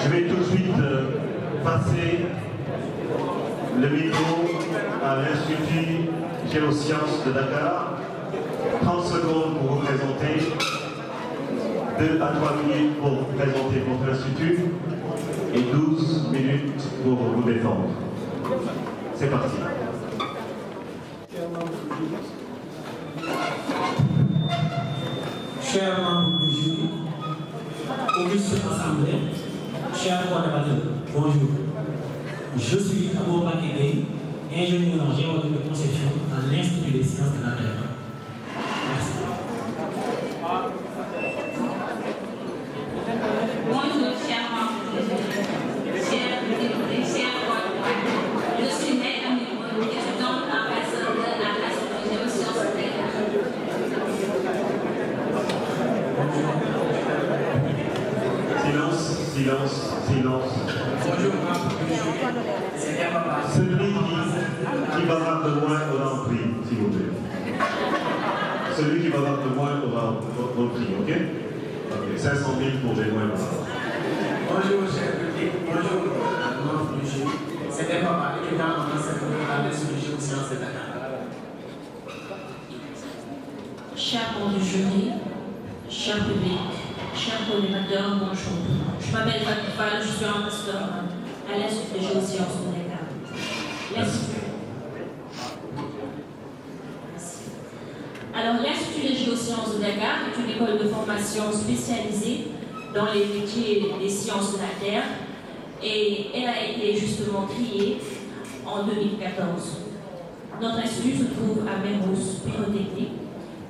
Je vais tout de suite passer le micro à l'Institut Géosciences de Dakar. 30 secondes pour vous présenter, 2 à 3 minutes pour vous présenter votre institut et 12 minutes pour vous défendre. C'est parti. Chers membres du jury, auguste assemblée, chers collaborateurs, bonjour. Je suis Abou Bakébé, ingénieur en géologie de conception à l'Institut des sciences de la Terre. Merci. Bonjour, chers membres du jury, chers députés, chers collaborateurs. Je suis Maître Miko, étudiante ambassadeur à l'Institut des Géosciences de la Terre. Silence. Bonjour, membres du jury. C'est Papa. Celui qui bavarde le moins aura un prix, s'il vous plaît. Celui qui bavarde le moins aura un prix, ok? Ok, 500 000 pour les moins bavards. Bonjour, chers publics. Bonjour, membres du jury. C'est Papa, étudiant en enseignement à l'Institut des Géosciences de Dakar. Chers membres du jury, chers publics, chers collimateurs, bonjour. Je m'appelle Fatou Fall, je suis ambassadeur à l'Institut des Géosciences de Dakar. Alors, l'Institut des Géosciences de Dakar est une école de formation spécialisée dans les métiers des sciences de la Terre et elle a été justement créée en 2014. Notre institut se trouve à Mermoz Pyrotechnique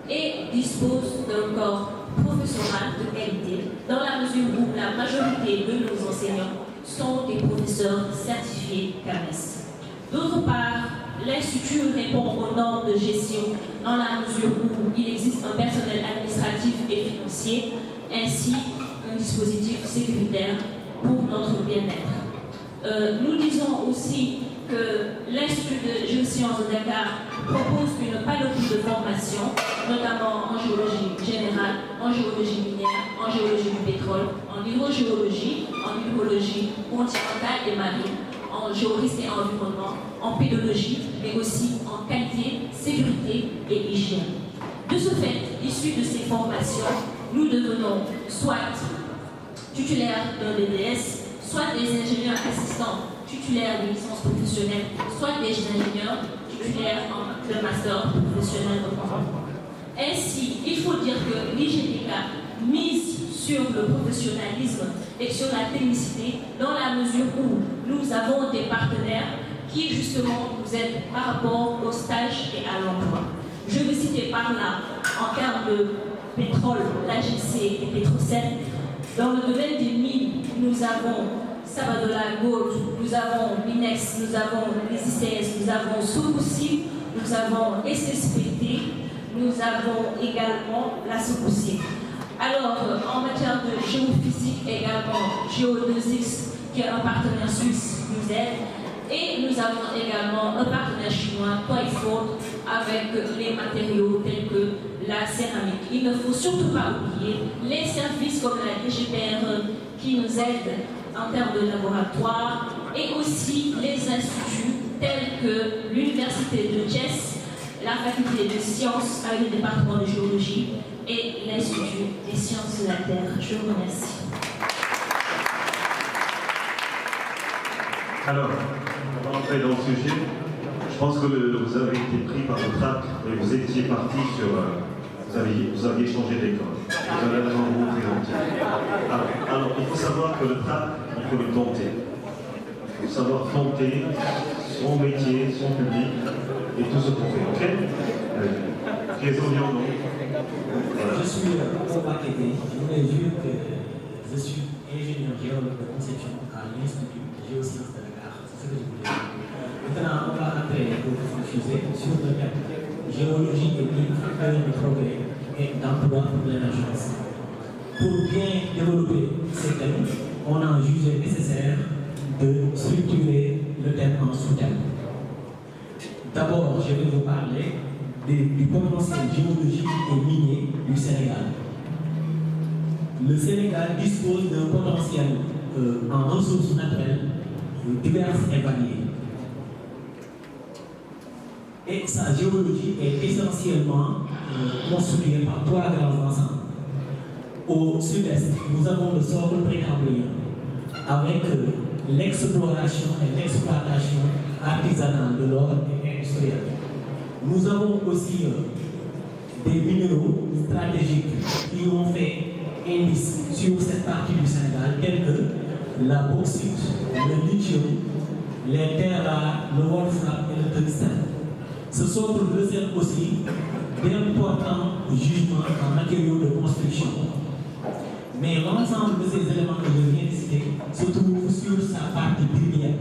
et dispose d'un corps professoral de qualité dans la mesure où la majorité de nos enseignants sont des professeurs certifiés CAMES. D'autre part, l'Institut répond aux normes de gestion dans la mesure où il existe un personnel administratif et financier ainsi qu'un dispositif sécuritaire pour notre bien-être. Nous disons aussi que l'Institut de Géosciences de Dakar propose une panoplie de formations, notamment en géologie générale, en géologie minière, en géologie du pétrole, en hydrogéologie, en hydrologie continentale et marine, en géorisque et environnement, en pédologie, mais aussi en qualité, sécurité et hygiène. De ce fait, issus de ces formations, nous devenons soit titulaires d'un DDS, soit des ingénieurs assistants titulaires de licence professionnelle, soit des ingénieurs titulaires de master professionnel de droit. Ainsi, il faut dire que l'IGDK mise sur le professionnalisme et sur la technicité dans la mesure où nous avons des partenaires qui justement nous aident par rapport au stage et à l'emploi. Je vais citer par là, en termes de pétrole, l'AGC et Petrosen. Dans le domaine des mines, nous avons Sabodala Gold, nous avons Minex, nous avons les ICS, nous avons Sokoussi, nous avons SSPT, nous avons également la Sokoussi. Alors, en matière de géophysique également, Geo2X, qui est un partenaire suisse, nous aide. Et nous avons également un partenaire chinois, Toyford, avec les matériaux tels que la céramique. Il ne faut surtout pas oublier les services comme la DGPR qui nous aident en termes de laboratoire et aussi les instituts tels que l'Université de Thiès, la faculté de sciences avec le département de géologie et l'Institut des sciences de la Terre. Je vous remercie. Alors, on va entrer dans le sujet. Je pense que vous avez été pris par le trac et vous étiez parti sur... vous aviez changé d'école. Vous allez maintenant vous présenter. Alors, il faut savoir que le trac, il faut le dompter. Il faut savoir dompter son métier, son public et tout ce qu'on fait. Ok? Résolution, non? Voilà. Je suis Abou Bakébé. Je voulais dire que je suis ingénieur géologue de conception à l'Institut des Géosciences de Dakar. C'est ce que je voulais dire. Maintenant, on va entrer pour diffuser sur le thème géologie et mines, facteurs de progrès et d'emploi pour l'émergence. Pour bien développer ces thèmes, on a jugé nécessaire de structurer le thème en sous-thème. D'abord, je vais vous parler du potentiel géologique et minier du Sénégal. Le Sénégal dispose d'un potentiel en ressources naturelles diverses et variées. Et sa géologie est essentiellement constituée par 3 grands ensembles. Au sud-est, nous avons le socle précambrien, avec l'exploration et l'exploitation artisanale de l'or et industrielle. Nous avons aussi des minéraux stratégiques qui ont fait indice sur cette partie du Sénégal, tels que la bauxite, le lithium, les terres rares, le wolfram et le tungstène. Ce socle réserve aussi d'importants jugements en matériaux de construction. Mais l'ensemble de ces éléments que je viens de citer se trouve sur sa partie première.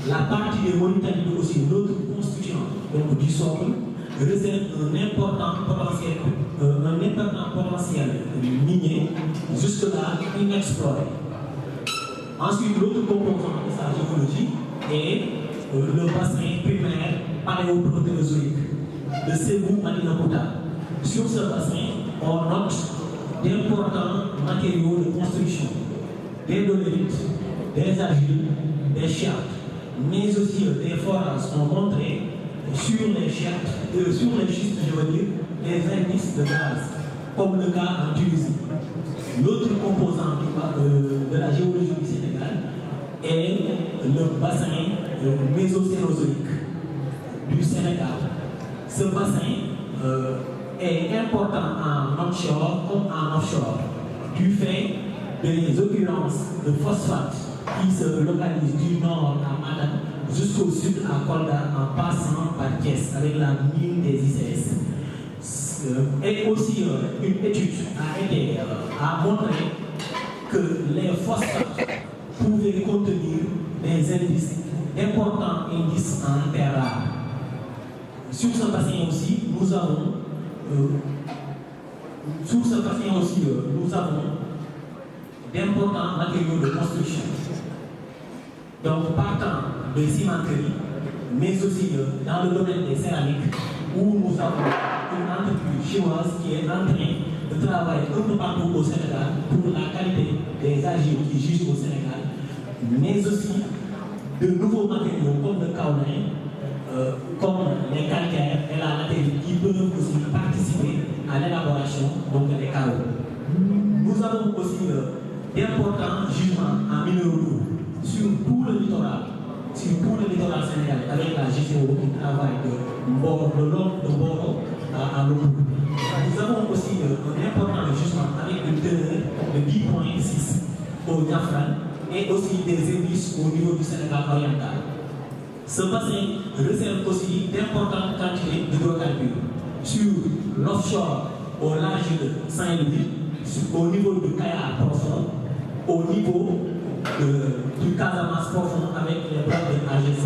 La partie de Mauritanie aussi, l'autre constituant donc, du socle, réserve un important potentiel minier jusque-là inexploré. Ensuite, l'autre composant de sa géologie est le bassin primaire paléoprotérozoïque de Ségou-Madinakouta. Sur ce bassin, on note d'importants matériaux de construction, des dolérites, des argiles, des schiates, mais aussi des forages sont montrés sur les schiates, sur les schistes, je veux dire, des indices de gaz, comme le cas en Tunisie. L'autre composant de la géologie du Sénégal est le bassin mésocénozoïque du Sénégal. Ce bassin est important en onshore comme en offshore, du fait des occurrences de phosphate qui se localisent du nord à Matam jusqu'au sud à Kolda en passant par Thiès avec la mine des ICS. Et aussi une étude a montré que les phosphates pouvaient contenir des indices, d'importants indices en terre rare. Sur ce bassin aussi, nous avons d'importants matériaux de construction. Donc, partant de cimenterie, mais aussi dans le domaine des céramiques, où nous avons une entreprise chinoise qui est en train de travailler un peu partout au Sénégal pour la qualité des argiles qui jugent au Sénégal, mais aussi de nouveaux matériaux comme le kaolin, comme les calcaires et la latérite qui peuvent aussi participer à l'élaboration des carreaux. Nous avons aussi d'importants gisements en minéraux lourds sur tout le littoral sénégalais avec la GCO qui travaille de l'ordre de Boro à l'eau. Nous avons aussi un important gisement avec une teneur de 10,6 au diaphragme et aussi des indices au niveau du Sénégal oriental. Ce bassin réserve aussi d'importantes quantités d'hydrocarbures sur l'offshore au large de Saint-Louis, au niveau du Kayar profond, au niveau du Casamance profond avec les blocs de AGC.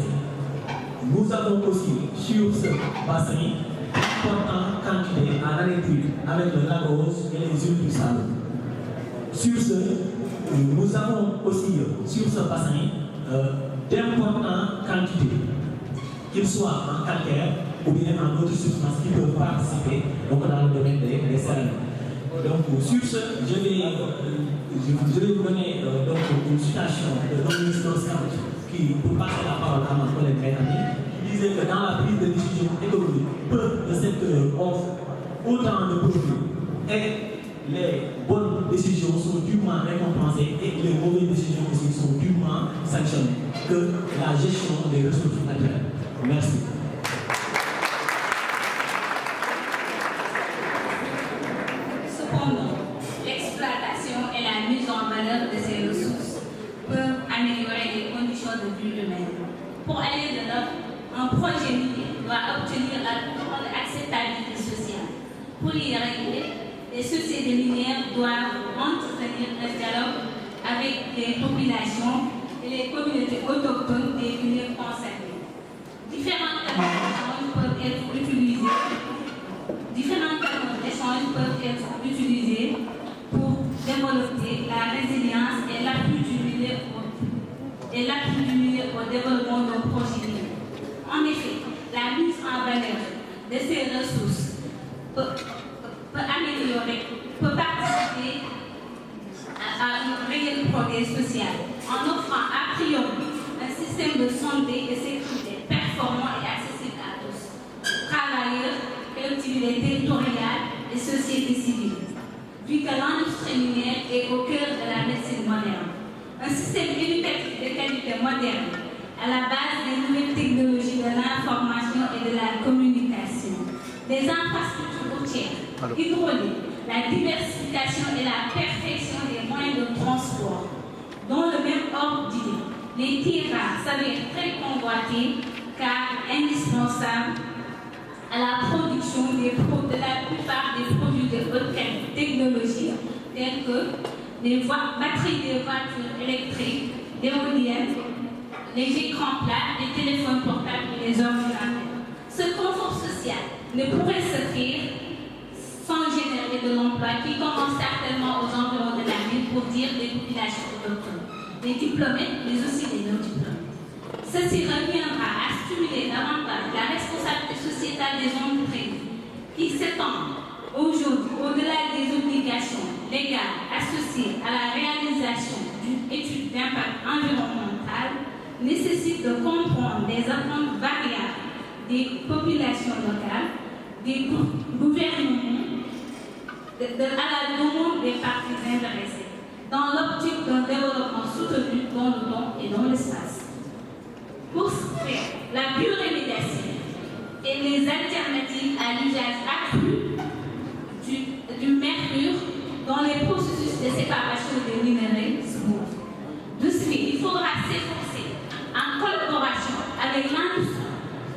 Nous avons aussi sur ce bassin d'importantes quantités en agriculture avec le Lagos et les îles du Saloum. Sur ce, nous avons aussi sur ce bassin d'importantes quantités, qu'ils soient en calcaire ou bien en d'autres substances qui peuvent participer dans le domaine des céramiques. Donc, sur ce, je vais vous donner une citation de Dominique Strauss-Kahn qui, pour passer la parole à ma collègue Mélanie, qui disait que dans la prise de décision économique, peu de secteurs offrent autant de profits et les bonnes décisions sont dûment récompensées et les mauvaises décisions aussi sont dûment sanctionnées que la gestion des ressources naturelles. Merci. Cependant, l'exploitation et la mise en valeur de ces ressources peuvent améliorer les conditions de vie humaine. Pour aller de l'autre, un projet minier doit obtenir la plus grande acceptabilité sociale. Pour y arriver, les sociétés minières doivent entretenir un dialogue avec les populations et les communautés autochtones des miniers concernés. Différents canaux d'échange peuvent être utilisés pour développer la résilience et l'appui du milieu au développement d'un projet minier. En effet, la mise en valeur de ces ressources peut améliorer, peut participer à un réel progrès social. système de santé et sécurité performant et accessible à tous, travailleurs, collectivités territoriales et société civile, vu que l'industrie minière est au cœur de la médecine moderne. Un système éducatif de qualité moderne à la base des nouvelles technologies de l'information et de la communication, des infrastructures routières, hydrauliques, la diversification et la perfection des moyens de transport. Dans le même ordre d'idée, les TIRA s'avèrent très convoités car indispensables à la production de la plupart des produits de haute technologie, tels que les batteries des voitures électriques, l'éolienne, les écrans plats, les téléphones portables et les ordinateurs. Ce confort social ne pourrait se faire sans générer de l'emploi qui commence certainement aux environs de la ville pour dire des populations autochtones, des diplômés, mais aussi des non-diplômés. Ceci reviendra à stimuler davantage la responsabilité sociétale des entreprises qui s'étend aujourd'hui au-delà des obligations légales associées à la réalisation d'une étude d'impact environnemental, nécessite de comprendre les attentes variables des populations locales, des gouvernements, à la demande des parties intéressées, dans l'optique d'un développement soutenu dans le temps et dans l'espace. Pour ce faire, la biorémédiation et les alternatives à l'usage accru du mercure dans les processus de séparation des minéraux smooth. De ce fait, il faudra s'efforcer en collaboration avec l'industrie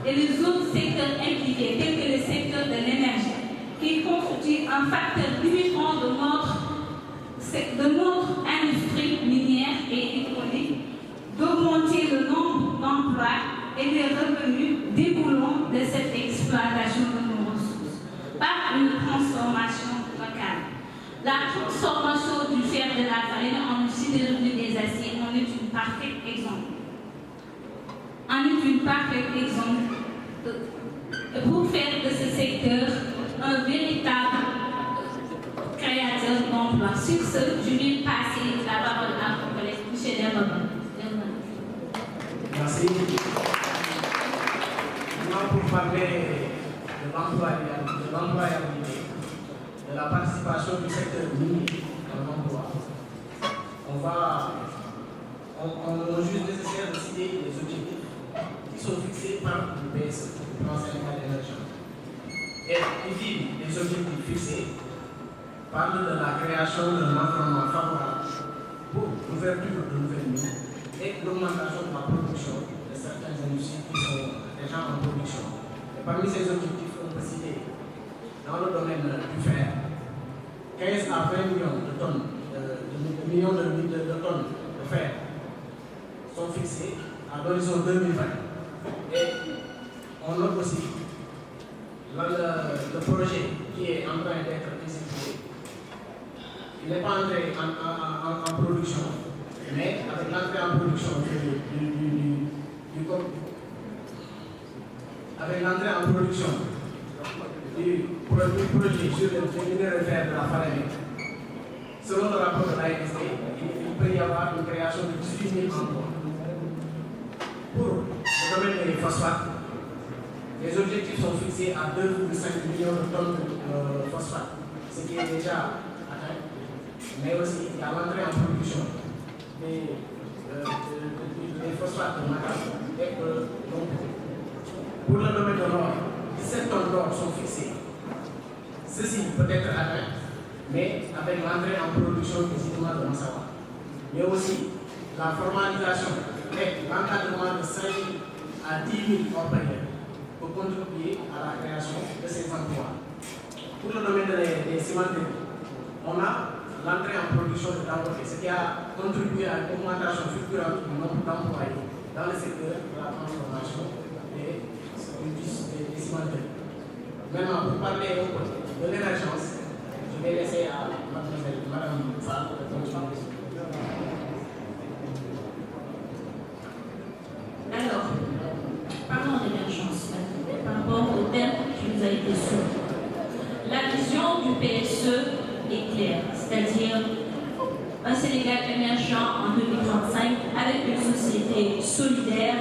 et les autres secteurs impliqués, tels que le secteur de l'énergie, qui constitue un facteur limitant de notre industrie minière et hydraulique, d'augmenter le nombre d'emplois et les revenus découlant de cette exploitation de nos ressources par une transformation locale. La transformation du fer de la farine en sidérurgie des aciers en est un parfait exemple. Pour faire de ce secteur un véritable créateur d'emplois. Sur ce, je vais passer la parole à mon collègue M. Dermaba. Merci. Maintenant, pour parler de l'employabilité, de la participation du secteur minier dans l'emploi, on juge nécessaire de citer les objectifs qui sont fixés par le PSE, le Plan Sénégal émergent. Et ici, les objectifs fixés parlent de la création d'un environnement favorable pour l'ouverture de nouvelles mines et l'augmentation de la production de certaines industries qui sont déjà en production. Et parmi ces objectifs, on peut citer dans le domaine du fer 15 à 20 millions de tonnes de tonnes de fer sont fixés à l'horizon 2020. Et on note aussi le projet qui est en train d'être exécuté. Il n'est pas entré en production, mais avec l'entrée en production du projet sur les minéraux de fer de la farine, selon le rapport de l'ANSD, il peut y avoir une création de 18 000 emplois. Pour le domaine des phosphates, les objectifs sont fixés à 2,5 millions de tonnes de phosphate, ce qui est déjà atteint, mais aussi il y a l'entrée en production des phosphates de macabre et donc pour le domaine de l'or, 17 tonnes d'or sont fixées. Ceci peut être atteint, mais avec l'entrée en production du gisement de Massawa. Mais aussi la formalisation et l'encadrement de 5 000 à 10 000 employés pour contribuer à la création de ces emplois. Pour le domaine des cimenteries, on a l'entrée en production de Dangote, ce qui a contribué à une augmentation fulgurante du nombre d'employés dans le secteur de la transformation des cimenteries. Maintenant, pour parler un peu de l'émergence, je vais laisser à Madame Fall de continuer. Alors, parlons d'émergence par rapport au thème qui nous a été soumis. La vision du PSE est claire, c'est-à-dire un Sénégal émergent en 2035 avec une société solidaire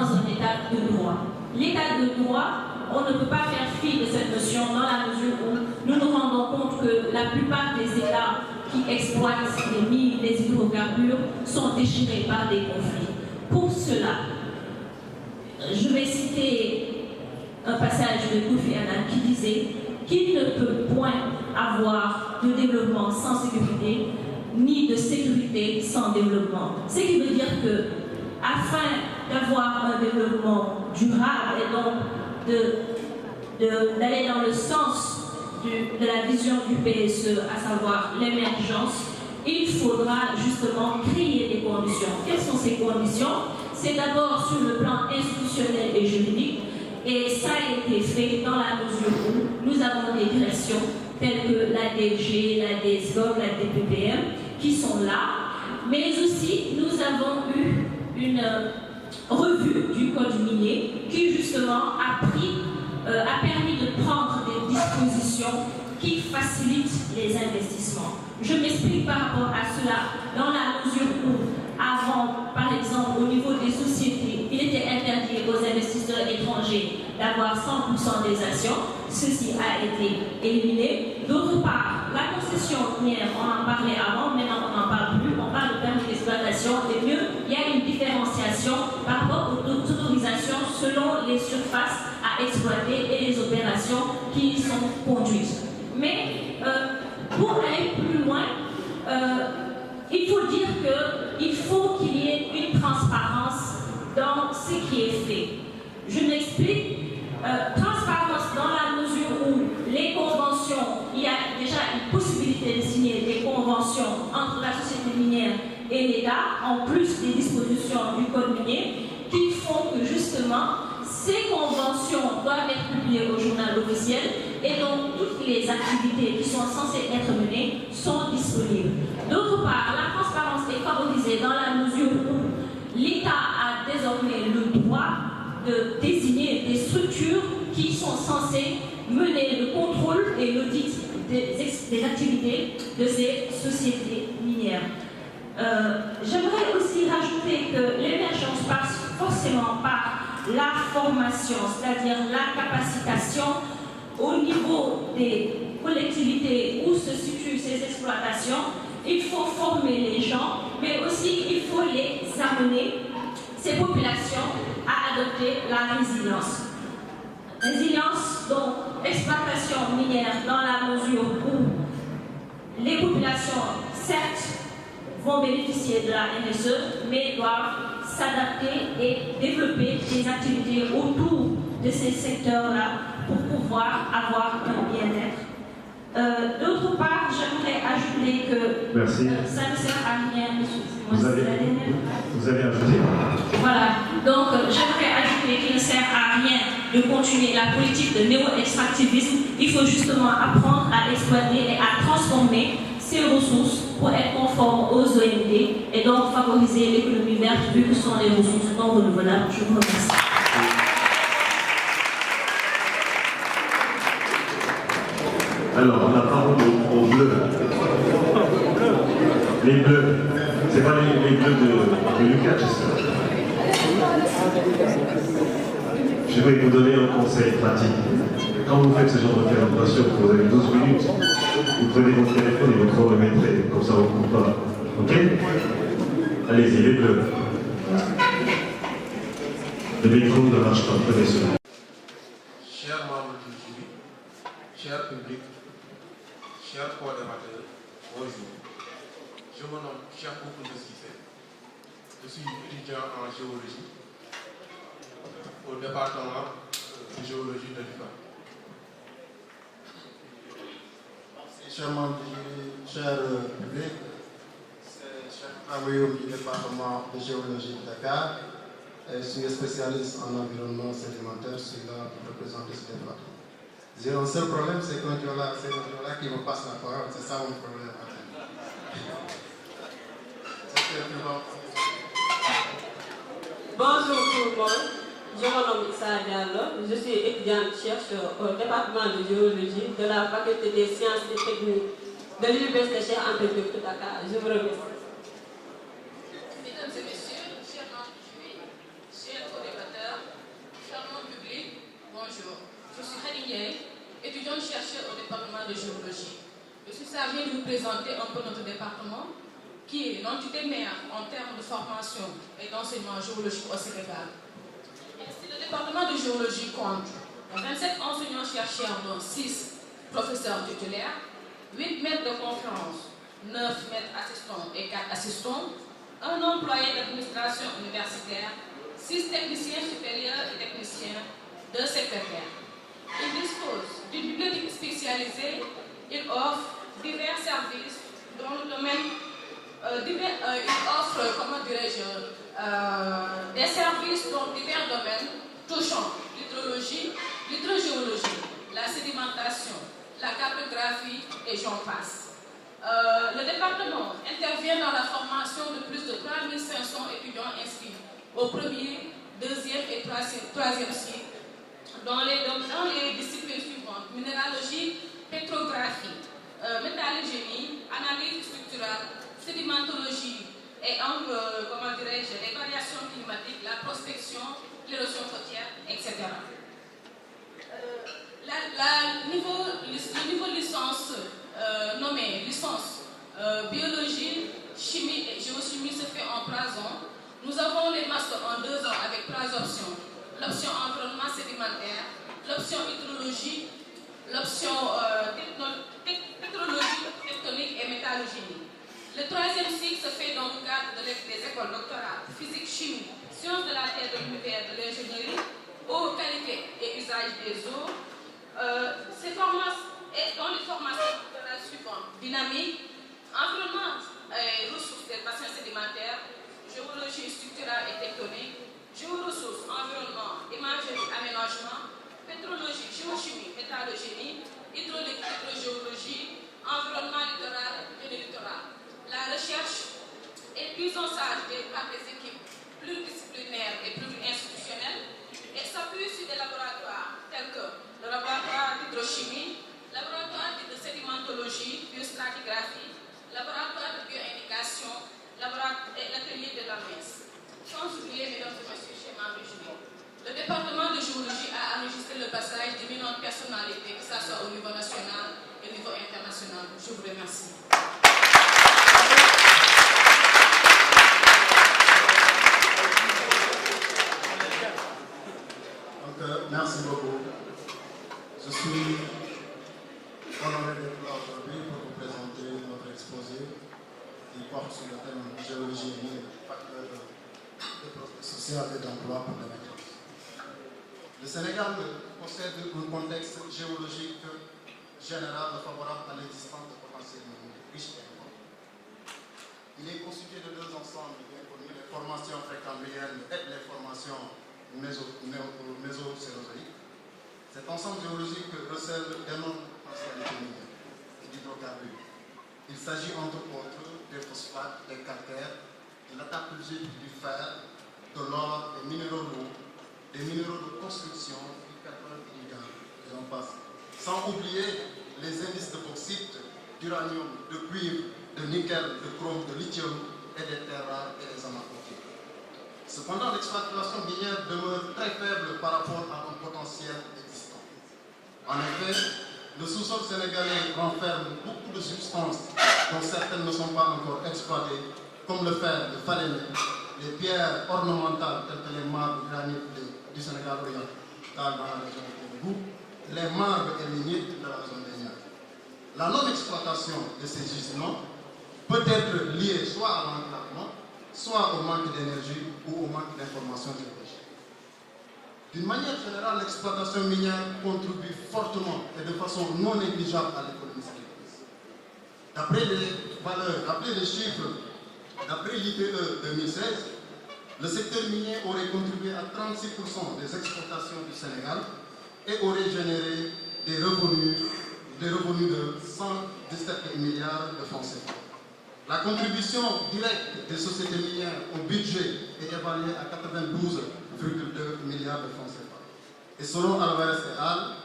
dans un état de droit. L'état de droit, on ne peut pas faire fi de cette notion dans la mesure où nous nous rendons compte que la plupart des États qui exploitent les mines, les hydrocarbures, sont déchirés par des conflits. Pour cela, je vais citer un passage de Kofi Annan qui disait qu'il ne peut point avoir de développement sans sécurité, ni de sécurité sans développement. Ce qui veut dire que, afin d'avoir un développement durable et donc d'aller dans le sens de la vision du PSE, à savoir l'émergence, il faudra justement créer des conditions. Quelles sont ces conditions? C'est d'abord sur le plan institutionnel et juridique, et ça a été fait dans la mesure où nous avons des directions telles que la DG, la DSGOM, la DPPM, qui sont là, mais aussi nous avons eu une revue du code minier qui justement a permis de prendre des dispositions qui facilitent les investissements. Je m'explique par rapport à cela dans la mesure où, avant, par exemple, au niveau des sociétés, il était interdit aux investisseurs étrangers d'avoir 100% des actions. Ceci a été éliminé. D'autre part, la concession minière, on en parlait avant, maintenant on n'en parle plus, on parle de permis d'exploitation, et mieux, il y a une différenciation par rapport aux autorisations selon les surfaces à exploiter et les opérations qui y sont conduites. Mais pour aller plus loin, il faut dire qu'il faut qu'il y ait une transparence dans ce qui est fait. Je m'explique. Transparence dans la mesure où les conventions, il y a déjà une possibilité de signer des conventions entre la société minière et l'État, en plus des dispositions du code minier, qui font que justement ces conventions doivent être publiées au journal officiel et donc toutes les activités qui sont censées être menées sont disponibles. D'autre part, la transparence est favorisée dans la mesure où l'État a désormais le droit de désigner des structures qui sont censées mener le contrôle et l'audit des activités de ces sociétés minières. J'aimerais aussi rajouter que l'émergence passe forcément par la formation, c'est-à-dire la capacitation au niveau des collectivités où se situent ces exploitations. Il faut former les gens, mais aussi il faut les amener, ces populations, à adopter la résilience. Résilience, donc exploitation minière dans la mesure où les populations, certes, vont bénéficier de la RSE, mais doivent s'adapter et développer des activités autour de ces secteurs-là pour pouvoir avoir un bien-être. D'autre part, j'aimerais ajouter que ça ne sert à rien. Vous avez ajouté? Voilà, donc j'aimerais ajouter qu'il ne sert à rien de continuer la politique de néo-extractivisme. Il faut justement apprendre à exploiter et à transformer ces ressources pour être conformes aux OMD et donc favoriser l'économie verte vu que ce sont des ressources non renouvelables. Je vous remercie. Alors, la parole aux bleus. Les bleus. C'est pas les bleus de Lucas, j'espère. Je vais vous donner un conseil pratique. Quand vous faites ce genre de présentation, vous avez 12 minutes, vous prenez votre téléphone et vous chronométrez, comme ça on ne coupe pas. Ok? Allez-y, les bleus. Le micro ne marche pas, prenez cela. Chers membres du jury, chers publics, chers co-débatteurs, bonjour. Je me nomme Cheikh Boukounde Cissé. Je suis étudiant en géologie au département de géologie de l'UQAM. Chers membres du jury, chers publics, c'est Cheikh Amoyoum du département de géologie de Dakar. Je suis spécialiste en environnement sédimentaire, je suis là pour représenter ce département. J'ai un seul problème, c'est qu'un Diola, c'est un Diola qui me passe la parole, c'est ça mon problème. Bonjour tout le monde, je me nomme Issa Diallo, je suis étudiante chercheur au département de géologie de la faculté des sciences et techniques de l'université Cheikh Anta Diop de Dakar. Je vous remercie. Mesdames et messieurs, chers membres du jury, chers co-débatteurs, département de géologie. Je suis chargée de vous présenter un peu notre département, qui est l'entité mère en termes de formation et d'enseignement géologique au Sénégal. Ainsi, le département de géologie compte 27 enseignants-chercheurs, dont 6 professeurs titulaires, 8 maîtres de conférence, 9 maîtres assistants et 4 assistants, un employé d'administration universitaire, 6 techniciens supérieurs et techniciens, 2 secrétaires. Il dispose d'une bibliothèque spécialisée. Il offre divers services dans le domaine. Il offre, des services dans divers domaines touchant l'hydrologie, l'hydrogéologie, la sédimentation, la cartographie et j'en passe. Le département intervient dans la formation de plus de 3500 étudiants inscrits au premier, deuxième et troisième cycle dans les disciplines suivantes: minéralogie, pétrographie, métallogénie, analyse structurale, sédimentologie et les variations climatiques, la prospection, l'érosion côtière, etc. Le niveau licence nommé licence biologie, chimie et géochimie se fait en 3 ans. Nous avons les masters en 2 ans avec 3 options. L'option environnement sédimentaire, l'option hydrologie, l'option pétrologie, tectonique et métallogénie. Le 3e cycle se fait dans le cadre des écoles doctorales physique, chimie, sciences de la terre, de l'univers, de l'ingénierie, eau, qualité et usage des eaux. Dans les formations doctorales suivantes: dynamique, environnement et ressources des bassins sédimentaires, géologie structurale et tectonique, géoressources, environnement, imagerie, aménagement, pétrologie, géochimie, métallogénie, hydraulique, hydrogéologie, environnement littoral et littoral. La recherche est prise en charge par des équipes pluridisciplinaires et plurinstitutionnelles et s'appuie sur des laboratoires tels que le laboratoire d'hydrochimie, laboratoire de sédimentologie, biostratigraphie, laboratoire de bioindication, et l'atelier de la messe. Sans oublier, mesdames et messieurs, chers membres du jury, le département de géologie a enregistré le passage d'éminentes personnalités, que ce soit au niveau national et au niveau international. Je vous remercie. Merci beaucoup. Je suis honoré d'être là aujourd'hui pour vous présenter notre exposé qui porte sur le thème géologie et facteur de progrès social et d'emploi pour l'émergence. Le Sénégal possède un contexte géologique général favorable à l'existence de potentiels riches et importants. Il est constitué de 2 ensembles bien connus, les formations précambriennes et les formations méso-cénozoïques. Cet ensemble géologique recèle d'énormes potentialités minières et d'hydrocarbures. Il s'agit entre autres des phosphates, des calcaires, de l'attapulgite, du fer, de l'or, des minéraux lourds, des minéraux de construction, du pétrole et du gaz, et j'en passe. Sans oublier les indices de bauxite, d'uranium, de cuivre, de nickel, de chrome, de lithium et des terres rares et des amas côtiers. Cependant, l'exploitation minière demeure très faible par rapport à un potentiel existant. En effet, le sous-sol sénégalais renferme beaucoup de substances dont certaines ne sont pas encore exploitées, comme le fer de Falémé, les pierres ornementales telles que les marbres granites du Sénégal oriental dans la région de Kédougou, les marbres et lignites de la zone des Niayes. La non-exploitation de ces gisements peut être liée soit à l'enclavement, soit au manque d'énergie ou au manque d'informations géologiques. D'une manière générale, l'exploitation minière contribue fortement et de façon non négligeable à l'économie sénégalaise. D'après les chiffres, d'après l'IPE 2016, le secteur minier aurait contribué à 36% des exportations du Sénégal et aurait généré des revenus de 117 milliards de francs CFA. La contribution directe des sociétés minières au budget est évaluée à 92,2 milliards de francs CFA. Et selon Alvarez et al.,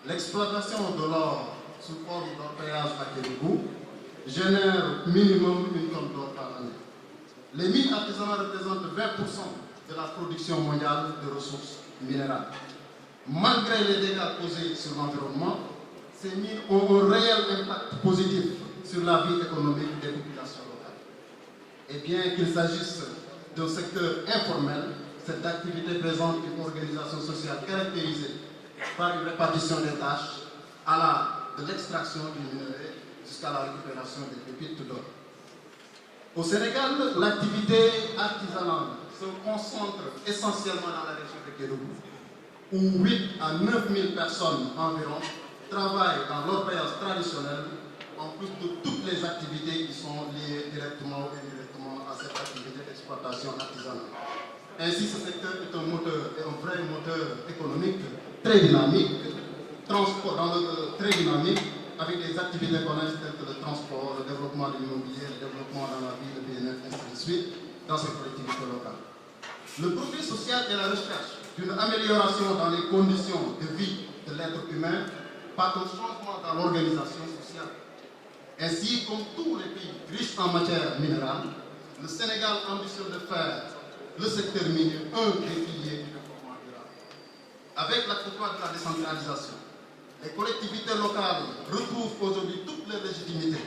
l'exploitation de l'or sous forme d'orpaillage à Kédougou génère minimum 1 tonne d'or par année. Les mines artisanales représentent 20% de la production mondiale de ressources minérales. Malgré les dégâts causés sur l'environnement, ces mines ont un réel impact positif sur la vie économique des populations locales. Et bien qu'il s'agisse d'un secteur informel, cette activité présente une organisation sociale caractérisée par une répartition des tâches allant de l'extraction du minerai jusqu'à la récupération des pépites d'or. Au Sénégal, l'activité artisanale se concentre essentiellement dans la région de Kédougou, où 8 à 9 000 personnes environ travaillent dans l'orpaillage traditionnel, en plus de toutes les activités qui sont liées directement ou indirectement à cette activité d'exploitation artisanale. Ainsi, ce secteur est un moteur, un vrai moteur économique très dynamique, très dynamique, avec des activités connexes telles que le transport, le développement de l'immobilier, le développement dans la vie, le bien-être, ainsi de suite, dans ces collectivités locales. Le progrès social et la recherche d'une amélioration dans les conditions de vie de l'être humain par un changement dans l'organisation sociale. Ainsi, comme tous les pays riches en matière minérale, le Sénégal ambitionne de faire le secteur minier un des piliers du développement durable. Avec l'accord de la décentralisation, les collectivités locales retrouvent aujourd'hui toute leur légitimité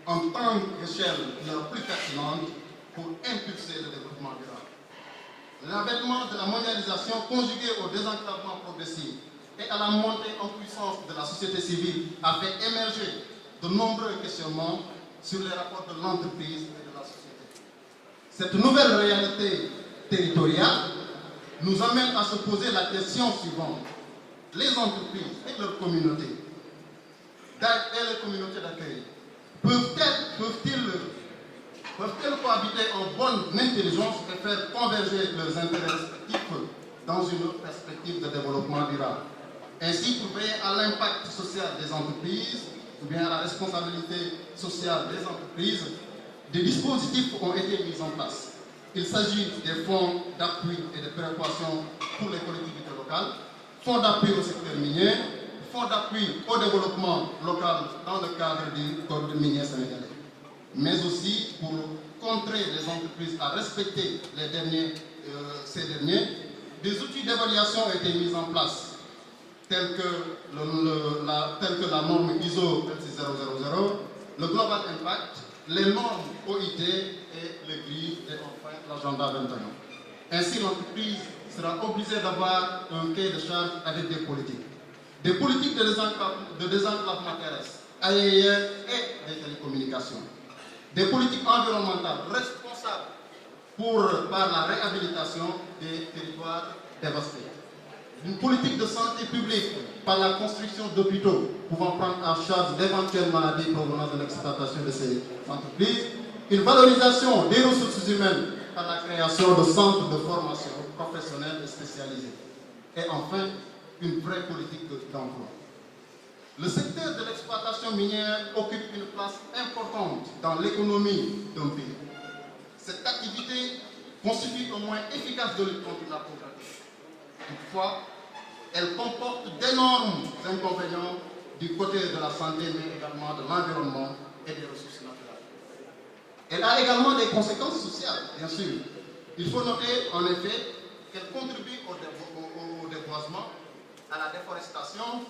en tant qu'échelle la plus pertinente pour impulser le développement durable. L'avènement de la mondialisation conjugué au désenclavement progressif et à la montée en puissance de la société civile a fait émerger de nombreux questionnements sur les rapports de l'entreprise et de la société. Cette nouvelle réalité territoriale nous amène à se poser la question suivante. Les entreprises et leurs communautés d'accueil peuvent-elles cohabiter en bonne intelligence et faire converger leurs intérêts respectifs dans une perspective de développement durable? Ainsi, pour veiller à l'impact social des entreprises ou bien à la responsabilité sociale des entreprises, des dispositifs ont été mis en place. Il s'agit des fonds d'appui et de péréquation pour les collectivités locales, fonds d'appui au secteur minier, fonds d'appui au développement local dans le cadre du code minier sénégalais, mais aussi pour contrer les entreprises à respecter ces derniers, des outils d'évaluation ont été mis en place, tels que la norme ISO 26000, le Global Impact, les normes OIT et le GRI et enfin l'agenda 21. Ainsi, l'entreprise sera obligée d'avoir un cahier de charge avec des politiques. Des politiques de désenclavement terrestre, aérien et des télécommunications. Des politiques environnementales responsables par la réhabilitation des territoires dévastés. Une politique de santé publique par la construction d'hôpitaux pouvant prendre en charge d'éventuelles maladies provenant de l'exploitation de ces entreprises. Une valorisation des ressources humaines par la création de centres de formation professionnels et spécialisés. Et enfin, une vraie politique d'emploi. Le secteur de l'exploitation minière occupe une place importante dans l'économie d'un pays. Cette activité constitue un moyen efficace de lutte contre la pauvreté. Toutefois, elle comporte d'énormes inconvénients du côté de la santé, mais également de l'environnement et des ressources naturelles. Elle a également des conséquences sociales, bien sûr. Il faut noter, en effet, qu'elle contribue au déboisement, à la déforestation,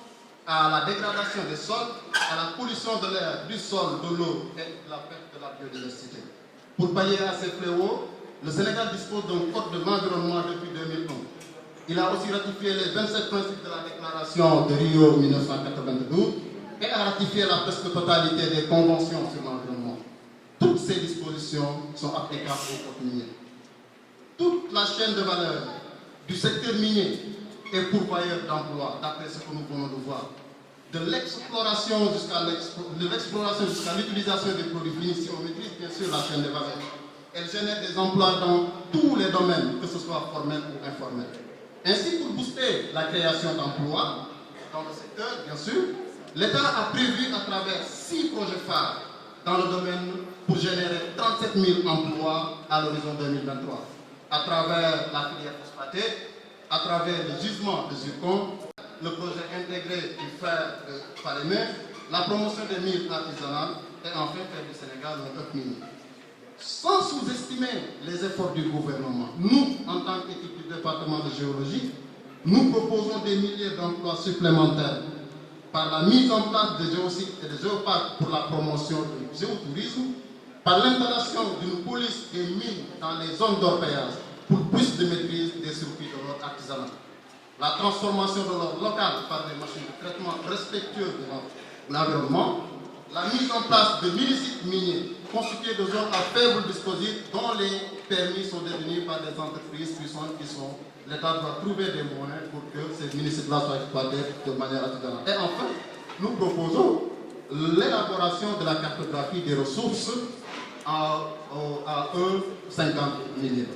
à la dégradation des sols, à la pollution de l'air, du sol, de l'eau et de la perte de la biodiversité. Pour pallier à ces fléaux, le Sénégal dispose d'un code de l'environnement depuis 2001. Il a aussi ratifié les 27 principes de la déclaration de Rio 1992 et a ratifié la presque totalité des conventions sur l'environnement. Toutes ces dispositions sont applicables au code minier. Toute la chaîne de valeur du secteur minier est pourvoyeur d'emplois, d'après ce que nous venons de voir. De l'exploration jusqu'à l'utilisation des produits finis, si on maîtrise bien sûr la chaîne de valeur. Elle génère des emplois dans tous les domaines, que ce soit formel ou informel. Ainsi, pour booster la création d'emplois dans le secteur, bien sûr, l'État a prévu à travers 6 projets phares dans le domaine pour générer 37 000 emplois à l'horizon 2023, à travers la filière phosphatée, à travers le gisement de zircon, le projet intégré du fer de Falémé, la promotion des mines artisanales et enfin faire du Sénégal un hub minier. Sans sous-estimer les efforts du gouvernement, nous, en tant qu'équipe du département de géologie, nous proposons des milliers d'emplois supplémentaires par la mise en place de géosites et de géoparcs pour la promotion du géotourisme, par l'installation d'une police des mines dans les zones d'orpaillage pour plus de maîtrise des circuits de l'or artisanal, la transformation de l'or local par des machines de traitement respectueuses de l'environnement, la mise en place de mini-sites miniers constitués de zones à faible dispositif dont les permis sont détenus par des entreprises puissantes qui sont. L'État doit trouver des moyens pour que ces municipes-là soient exploités de manière artisanale. Et enfin, nous proposons l'élaboration de la cartographie des ressources à 1,50 milliard.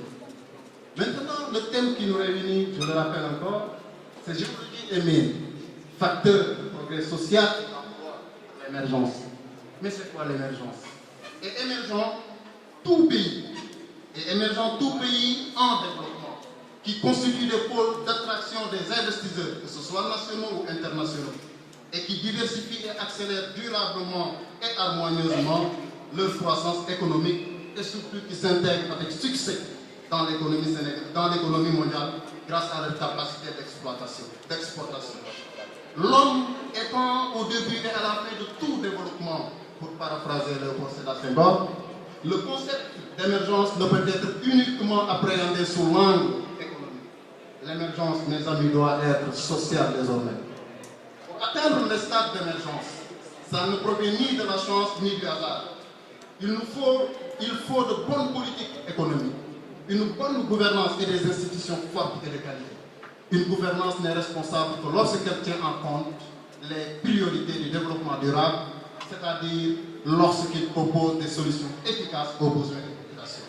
Maintenant, le thème qui nous réunit, je le rappelle encore, c'est géologie et mines, facteur de progrès social et d'emploi pour l'émergence. Mais c'est quoi l'émergence? Et émergent tout pays, en développement, qui constituent des pôles d'attraction des investisseurs, que ce soit nationaux ou internationaux, et qui diversifient et accélèrent durablement et harmonieusement leur croissance économique et surtout qui s'intègrent avec succès dans l'économie mondiale grâce à leur capacité d'exportation. L'homme étant au début et à la fin de tout développement, pour paraphraser le Sédar Senghor, le concept d'émergence ne peut être uniquement appréhendé sous l'angle économique. L'émergence, mes amis, doit être sociale désormais. Pour atteindre le stade d'émergence, ça ne provient ni de la chance ni du hasard. Il faut de bonnes politiques économiques, une bonne gouvernance et des institutions fortes et de qualité. Une gouvernance n'est responsable que lorsqu'elle tient en compte les priorités du développement durable, c'est-à-dire lorsqu'il propose des solutions efficaces aux besoins des populations.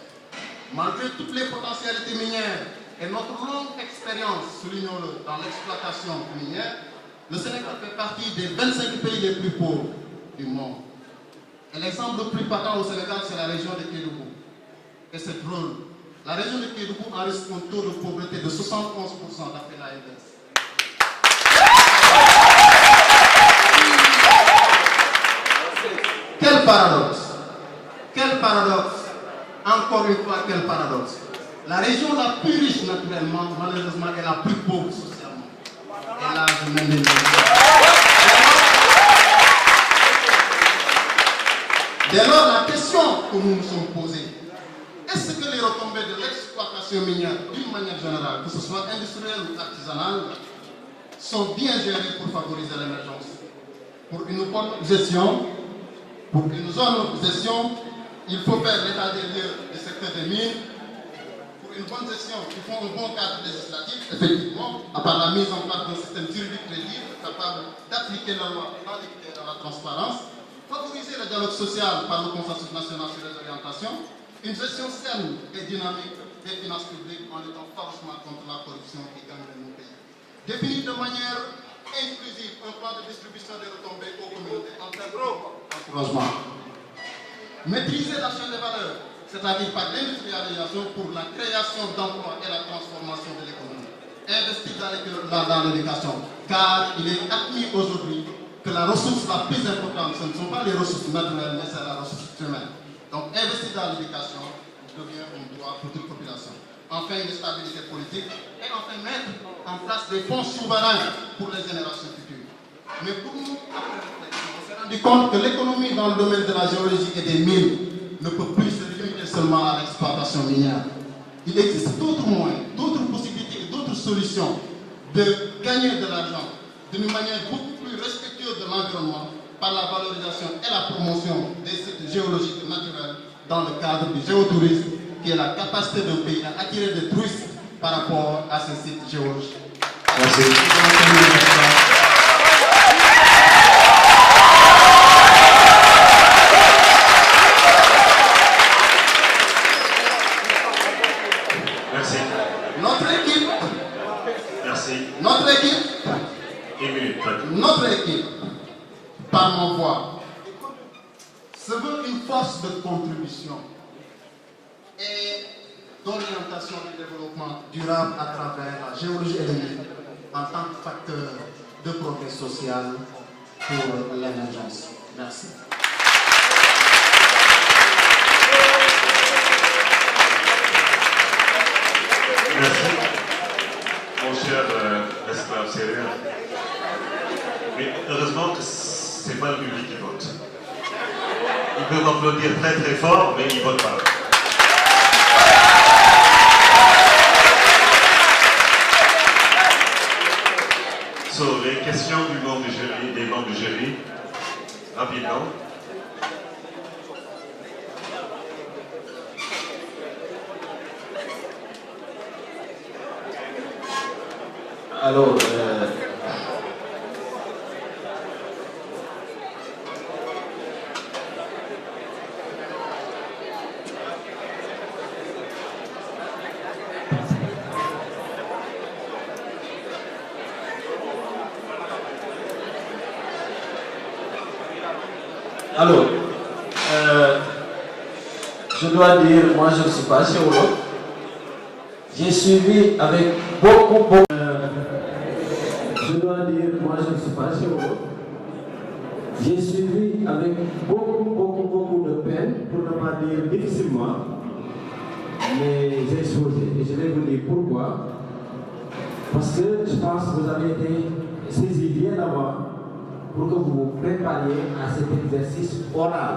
Malgré toutes les potentialités minières et notre longue expérience, soulignons-le, dans l'exploitation minière, le Sénégal fait partie des 25 pays les plus pauvres du monde. Et l'exemple le plus patent au Sénégal, c'est la région de Kédougou. Et c'est drôle. La région de Kédougou enregistre un taux de pauvreté de 71% d'après l'AMS. Quel paradoxe! Quel paradoxe! Encore une fois, quel paradoxe! La région la plus riche naturellement, malheureusement, est la plus pauvre socialement. Et là, je mène Dès lors, la question que nous nous sommes posée, est-ce que les retombées de l'exploitation minière, d'une manière générale, que ce soit industrielle ou artisanale, sont bien gérées pour favoriser l'émergence? Pour une bonne gestion, pour une zone de gestion, il faut faire l'état des lieux du secteur des mines. Pour une bonne gestion, il faut un bon cadre législatif, effectivement, à part la mise en place d'un système juridique crédible, capable d'appliquer la loi dans l'équité et dans la transparence. Favoriser le dialogue social par le consensus national sur les orientations, une gestion saine et dynamique des finances publiques en luttant farouchement contre la corruption qui gangrène nos pays. Définir de manière inclusive un plan de distribution des retombées aux communautés en termes d'encouragement. Maîtriser la chaîne des valeurs, c'est-à-dire par l'industrialisation pour la création d'emplois et la transformation de l'économie. Investir dans l'éducation, car il est admis aujourd'hui que la ressource la plus importante, ce ne sont pas les ressources naturelles, mais c'est la ressource humaine. Donc, investir dans l'éducation devient un droit pour toute population. Enfin, une stabilité politique et enfin mettre en place des fonds souverains pour les générations futures. Mais pour nous, après réflexion, on s'est rendu compte que l'économie dans le domaine de la géologie et des mines ne peut plus se limiter seulement à l'exploitation minière. Il existe d'autres moyens, d'autres possibilités, d'autres solutions de gagner de l'argent d'une manière beaucoup plus respectueuse de l'environnement par la valorisation et la promotion des sites géologiques naturels dans le cadre du géotourisme, qui est la capacité d'un pays à attirer des touristes par rapport à ces sites géologiques. Merci. Merci. Notre équipe, par ma voix, se veut une force de contribution et d'orientation du développement durable à travers la géologie et les mines en tant que facteur de progrès social pour l'émergence. Merci. Merci, mon cher esclave sérieux. Mais heureusement que ce n'est pas le public qui vote. Ils peuvent applaudir très très fort, mais ils ne votent pas. Les questions des membres du jury, rapidement. Alors, je dois dire, moi je ne suis pas géologue. J'ai suivi avec beaucoup. Je dois dire, moi je ne suis pas géologue. J'ai suivi avec beaucoup de peine, pour ne pas dire difficilement, les exposés. Et je vais vous dire pourquoi. Parce que je pense que vous avez été saisi bien avant pour que vous vous prépariez à cet exercice oral,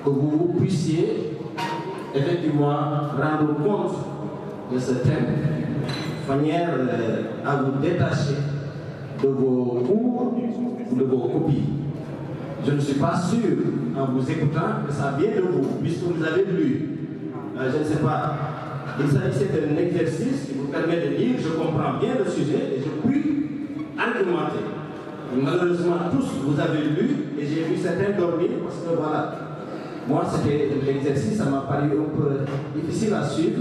que vous puissiez effectivement rendre compte de ce thème, de manière à vous détacher de vos cours ou de vos copies. Je ne suis pas sûr, en vous écoutant, que ça vient de vous, puisque vous avez lu. Je ne sais pas. Il s'agissait d'un exercice qui vous permet de dire je comprends bien le sujet et je puis argumenter. Malheureusement, tous vous avez lu et j'ai vu certains dormir parce que voilà, moi c'était l'exercice, ça m'a paru un peu difficile à suivre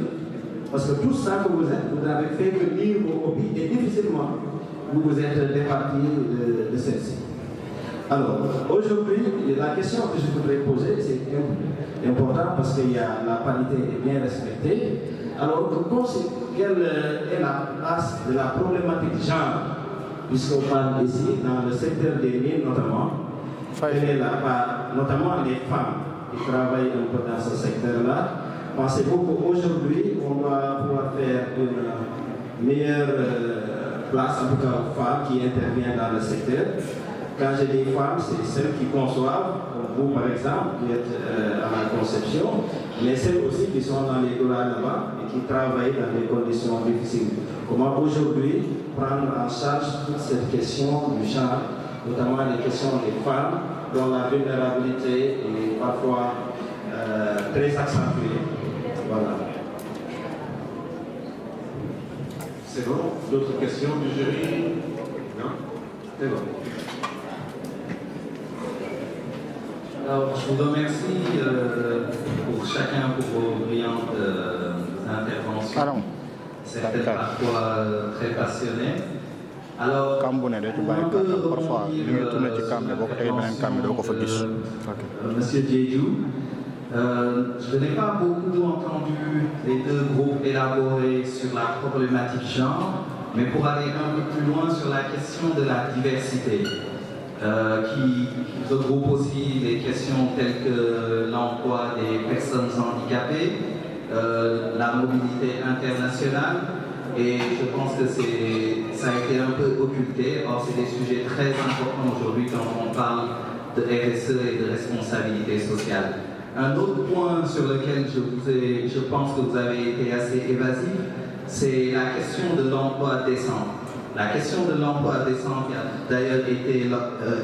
parce que tout ça que vous êtes, vous n'avez fait que lire vos copies et difficilement vous vous êtes départis de celle-ci. Alors, aujourd'hui, la question que je voudrais poser, c'est important parce que la parité est bien respectée. Alors, quelle est la place de la problématique genre, puisqu'on parle ici, dans le secteur des mines notamment, quelle est la part, notamment les femmes qui travaillent un peu dans ce secteur-là. Pensez-vous qu'aujourd'hui, on doit pouvoir faire une meilleure place, en tout cas aux femmes qui interviennent dans le secteur? Quand je dis femmes, c'est celles qui conçoivent, comme vous par exemple, qui êtes à la conception, mais celles aussi qui sont dans les dollars là-bas et qui travaillent dans des conditions difficiles. Comment aujourd'hui prendre en charge toute cette question du genre, notamment les questions des femmes, dont la vulnérabilité est parfois très accentuée. Voilà. C'est bon? D'autres questions du jury? Non? C'est bon. Alors, je vous remercie pour chacun pour vos brillantes interventions. Certaines parfois très passionnées. Alors, Monsieur Diédhiou, je n'ai pas beaucoup entendu les deux groupes élaborer sur la problématique genre, mais pour aller un peu plus loin sur la question de la diversité. Qui regroupe aussi des questions telles que l'emploi des personnes handicapées, la mobilité internationale, et je pense que ça a été un peu occulté. Or, c'est des sujets très importants aujourd'hui quand on parle de RSE et de responsabilité sociale. Un autre point sur lequel je pense que vous avez été assez évasif, c'est la question de l'emploi décent. La question de l'emploi décent qui a d'ailleurs été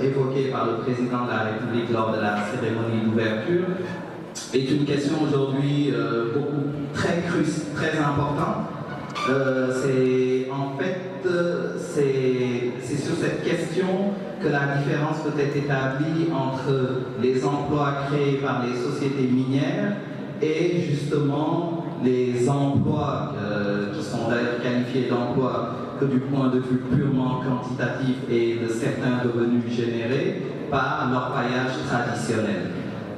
évoquée par le président de la République lors de la cérémonie d'ouverture est une question aujourd'hui très importante. C'est sur cette question que la différence peut être établie entre les emplois créés par les sociétés minières et justement les emplois qui sont d'ailleurs qualifiés d'emplois que du point de vue purement quantitatif et de certains revenus générés par l'orpaillage traditionnel.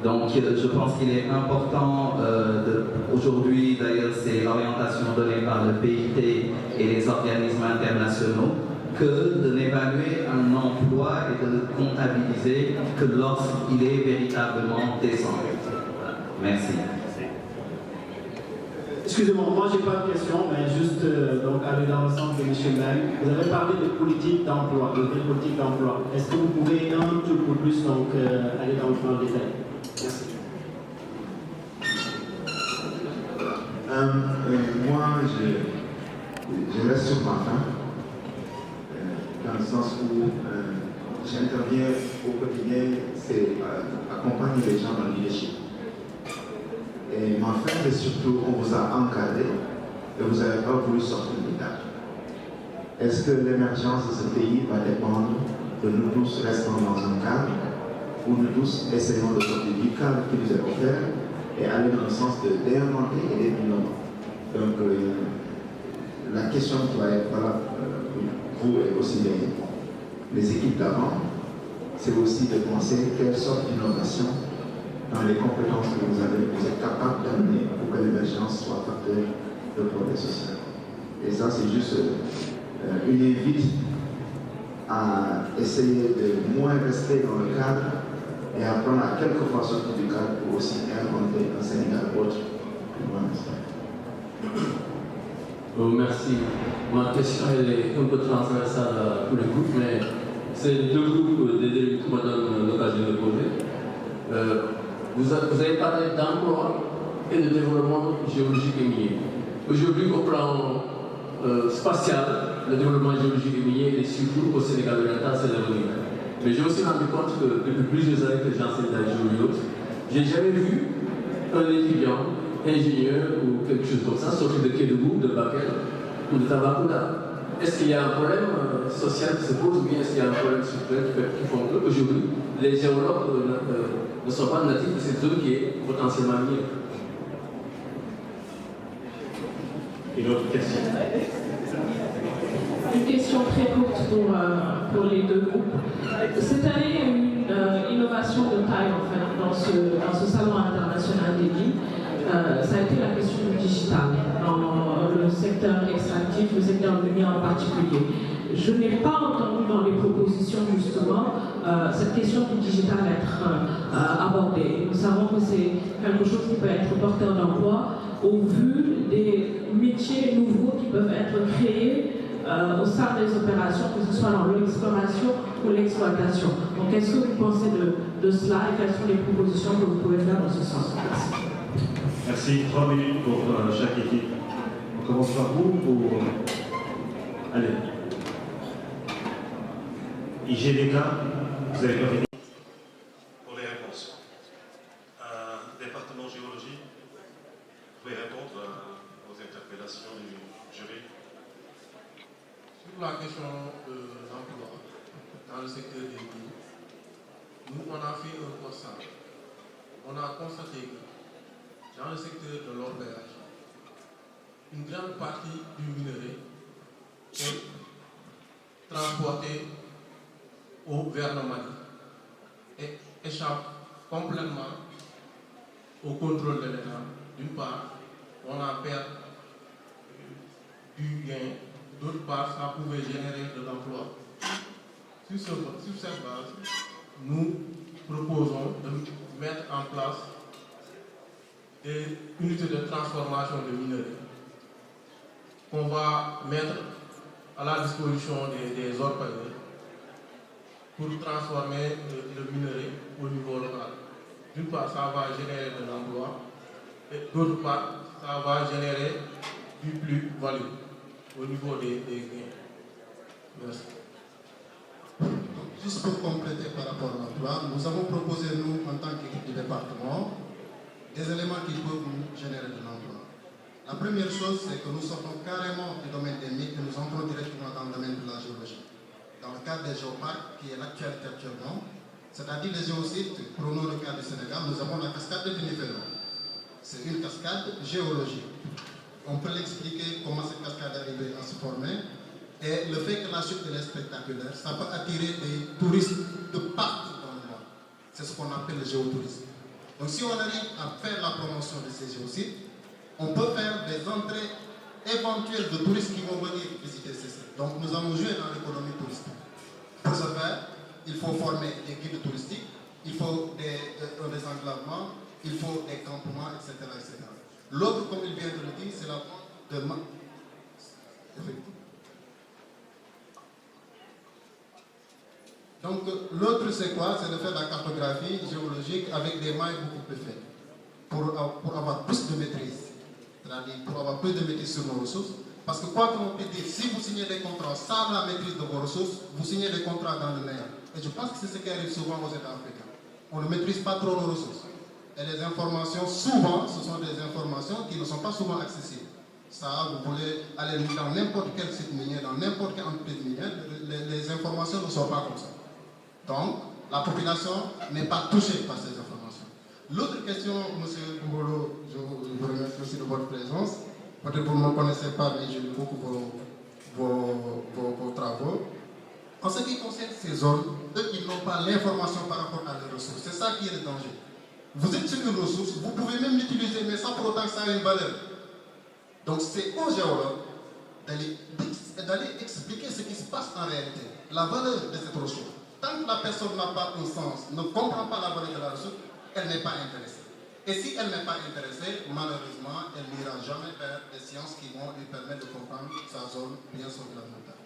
Donc je pense qu'il est important, aujourd'hui d'ailleurs c'est l'orientation donnée par le PIT et les organismes internationaux, que de n'évaluer un emploi et de le comptabiliser que lorsqu'il est véritablement décent. Voilà. Merci. Excusez-moi, moi j'ai pas de question, mais juste donc avec aller dans le sens de M. Mbaye. Vous avez parlé de politique d'emploi, de vraie politique d'emploi. Est-ce que vous pouvez un tout peu plus donc, aller dans le détail? Merci. Moi, je reste sur ma fin, dans le sens où j'interviens au quotidien, c'est accompagner les gens dans le leadership. Et ma fin, c'est surtout, on vous a encadré et vous n'avez pas voulu sortir du cadre. Est-ce que l'émergence de ce pays va dépendre de nous tous restons dans un cadre, ou nous tous essayons de sortir du cadre qui nous est offert et aller dans le sens d'inventer et d'innover? Donc, la question qui va être valable pour vous et aussi les équipes d'avant, c'est aussi de penser quelle sorte d'innovation dans les compétences que vous êtes capable d'amener pour que l'émergence soit facteur de progrès social. Et ça, c'est juste une invite à essayer de moins rester dans le cadre et apprendre à quelquefois sortir du cadre pour aussi inventer un Sénégal autre. Merci. Ma question est un peu transversale à tous les groupes, mais c'est deux groupes d'élus qui me donnent l'occasion de poser. Vous avez parlé d'emploi et de développement géologique et minier. Aujourd'hui, au plan spatial, le développement géologique et minier est surtout au Sénégal oriental, c'est l'avenir. Mais j'ai aussi rendu compte que depuis plusieurs années que j'enseigne dans la géologie, je n'ai jamais vu un étudiant, ingénieur ou quelque chose comme ça sortir de Kédougou, de Bakel ou de Tambacounda. Est-ce qu'il y a un problème social qui se pose ou bien est-ce qu'il y a un problème structurel qui font qu'aujourd'hui, les géologues ne sont pas natifs de cette zone qui est potentiellement minière? Une autre question? Une question très courte pour les deux groupes. Cette année, il y a eu une innovation de taille en fait, dans ce salon international des villes. Ça a été la question du digital dans le secteur extractif, le secteur minier en particulier. Je n'ai pas entendu dans les propositions justement cette question du digital être abordée. Nous savons que c'est quelque chose qui peut être porteur d'emploi au vu des métiers nouveaux qui peuvent être créés au sein des opérations, que ce soit dans l'exploration ou l'exploitation. Donc est-ce que vous pensez de cela et quelles sont les propositions que vous pouvez faire dans ce sens? Merci. Merci. 3 minutes pour chaque équipe. On commence par vous pour... Allez. IGDK, vous avez pas fini pour les réponses. Département géologie, vous pouvez répondre aux interpellations du jury. Sur la question de l'emploi dans le secteur des mines, nous on a fait un constat. On a constaté que dans le secteur de l'orpaillage, une grande partie du minerai est transportée vers le Mali et échappe complètement au contrôle de l'État. D'une part, on a perdu du gain, d'autre part, ça pouvait générer de l'emploi. Sur cette base, nous proposons de mettre en place des unités de transformation de minerais qu'on va mettre à la disposition des orpailleurs pour transformer le minerai au niveau local. D'une part, ça va générer de l'emploi et d'autre part, ça va générer du plus-value au niveau des gains. Merci. Juste pour compléter par rapport à l'emploi, nous avons proposé, nous, en tant qu'équipe du département, des éléments qui peuvent nous générer de l'emploi. La première chose, c'est que nous sortons carrément du domaine des mythes et nous entrons directement dans le domaine de la géologie. Dans le cadre des géoparcs, qui est l'actualité actuellement, c'est-à-dire les géosites, prenons le cas du Sénégal, nous avons la cascade de Diniféno. C'est une cascade géologique. On peut l'expliquer comment cette cascade est arrivée à se former. Et le fait que la chute est spectaculaire, ça peut attirer des touristes de partout dans le monde. C'est ce qu'on appelle le géotourisme. Donc si on arrive à faire la promotion de ces géosites, on peut faire des entrées éventuelles de touristes qui vont venir visiter ces sites. Donc nous allons jouer dans l'économie touristique. Pour ce faire, il faut former des guides touristiques, il faut des enclavements, il faut des campements, etc. etc. L'autre, comme il vient de le dire, c'est la vente de Donc l'autre c'est quoi? C'est de faire la cartographie géologique avec des mailles beaucoup plus faibles pour avoir plus de maîtrise, c'est-à-dire pour avoir plus de maîtrise sur nos ressources. Parce que quoi qu'on peut dire, si vous signez des contrats sans la maîtrise de vos ressources, vous signez des contrats dans le néant. Et je pense que c'est ce qui arrive souvent aux États africains. On ne maîtrise pas trop nos ressources. Et les informations, souvent, ce sont des informations qui ne sont pas souvent accessibles. Ça, vous voulez aller dans n'importe quel site minier, dans n'importe quelle entreprise minière, les informations ne sont pas comme ça. Donc, la population n'est pas touchée par ces informations. L'autre question, M. Mbolo, je vous remercie aussi de votre présence. Peut-être que vous ne me connaissez pas, mais j'ai lu beaucoup vos travaux. En ce qui concerne ces zones, eux, ils n'ont pas l'information par rapport à leurs ressources. C'est ça qui est le danger. Vous êtes sur une ressource, vous pouvez même l'utiliser, mais sans pour autant que ça ait une valeur. Donc c'est aux géologues d'aller expliquer ce qui se passe en réalité, la valeur de cette ressource. Tant que la personne n'a pas un sens, ne comprend pas la valeur de la ressource, elle n'est pas intéressée. Et si elle n'est pas intéressée, malheureusement, elle n'ira jamais vers des sciences qui vont lui permettre de comprendre sa zone bien environnementale.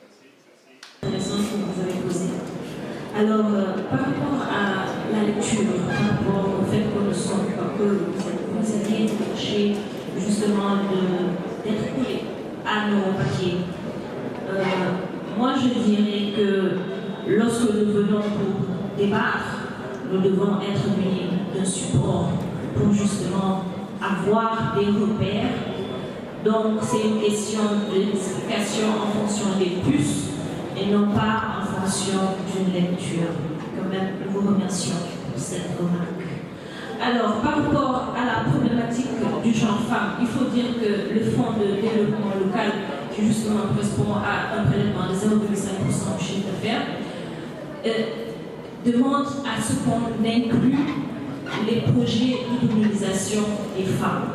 Intéressant que vous avez posé. Alors, par rapport à la lecture, par rapport au fait que vous aviez cherché justement d'être collé à nos papiers, moi je dirais que lorsque nous venons pour débattre, nous devons être munis d'un support pour justement avoir des repères. Donc c'est une question d'explication en fonction des puces et non pas en fonction d'une lecture. Quand même, nous vous remercions pour cette remarque. Alors, par rapport à la problématique du genre femme, il faut dire que le fonds de développement local, qui justement correspond à un prélèvement de 0,5% du chiffre d'affaires, demande à ce qu'on inclue les projets d'autonomisation des femmes.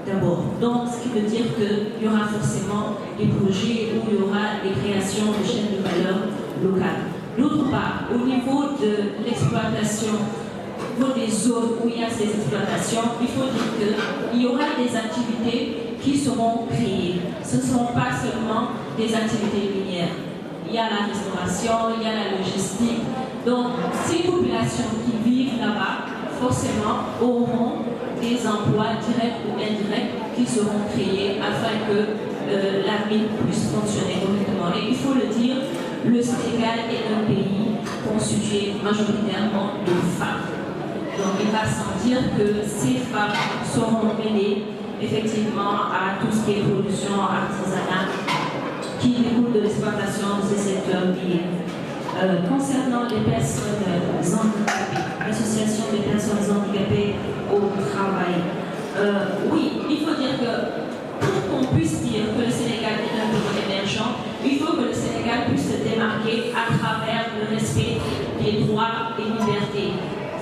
D'abord. Donc, ce qui veut dire qu'il y aura forcément des projets où il y aura des créations de chaînes de valeur locales. D'autre part, au niveau de l'exploitation, au niveau des zones où il y a ces exploitations, il faut dire qu'il y aura des activités qui seront créées. Ce ne seront pas seulement des activités minières. Il y a la restauration, il y a la logistique. Donc, ces populations qui vivent là-bas, forcément, auront des emplois directs ou indirects qui seront créés afin que la mine puisse fonctionner correctement. Et il faut le dire, le Sénégal est un pays constitué majoritairement de femmes. Donc il va sans dire que ces femmes seront mêlées effectivement à tout ce qui est production artisanale qui découle de l'exploitation de ces secteurs liés. Concernant les personnes handicapées, l'association des personnes handicapées au travail, oui, il faut dire que pour qu'on puisse dire que le Sénégal est un pays émergent, il faut que le Sénégal puisse se démarquer à travers le respect des droits et libertés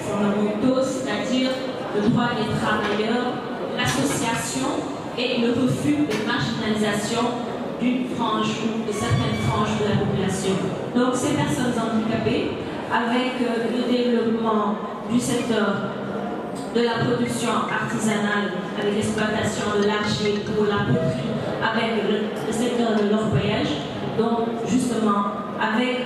fondamentaux, c'est-à-dire le droit des travailleurs, l'association et le refus de marginalisation d'une frange ou de certaines franges de la population. Donc ces personnes handicapées, avec le développement du secteur de la production artisanale, avec l'exploitation de l'argile pour la poterie, avec le secteur de l'orpaillage, donc justement avec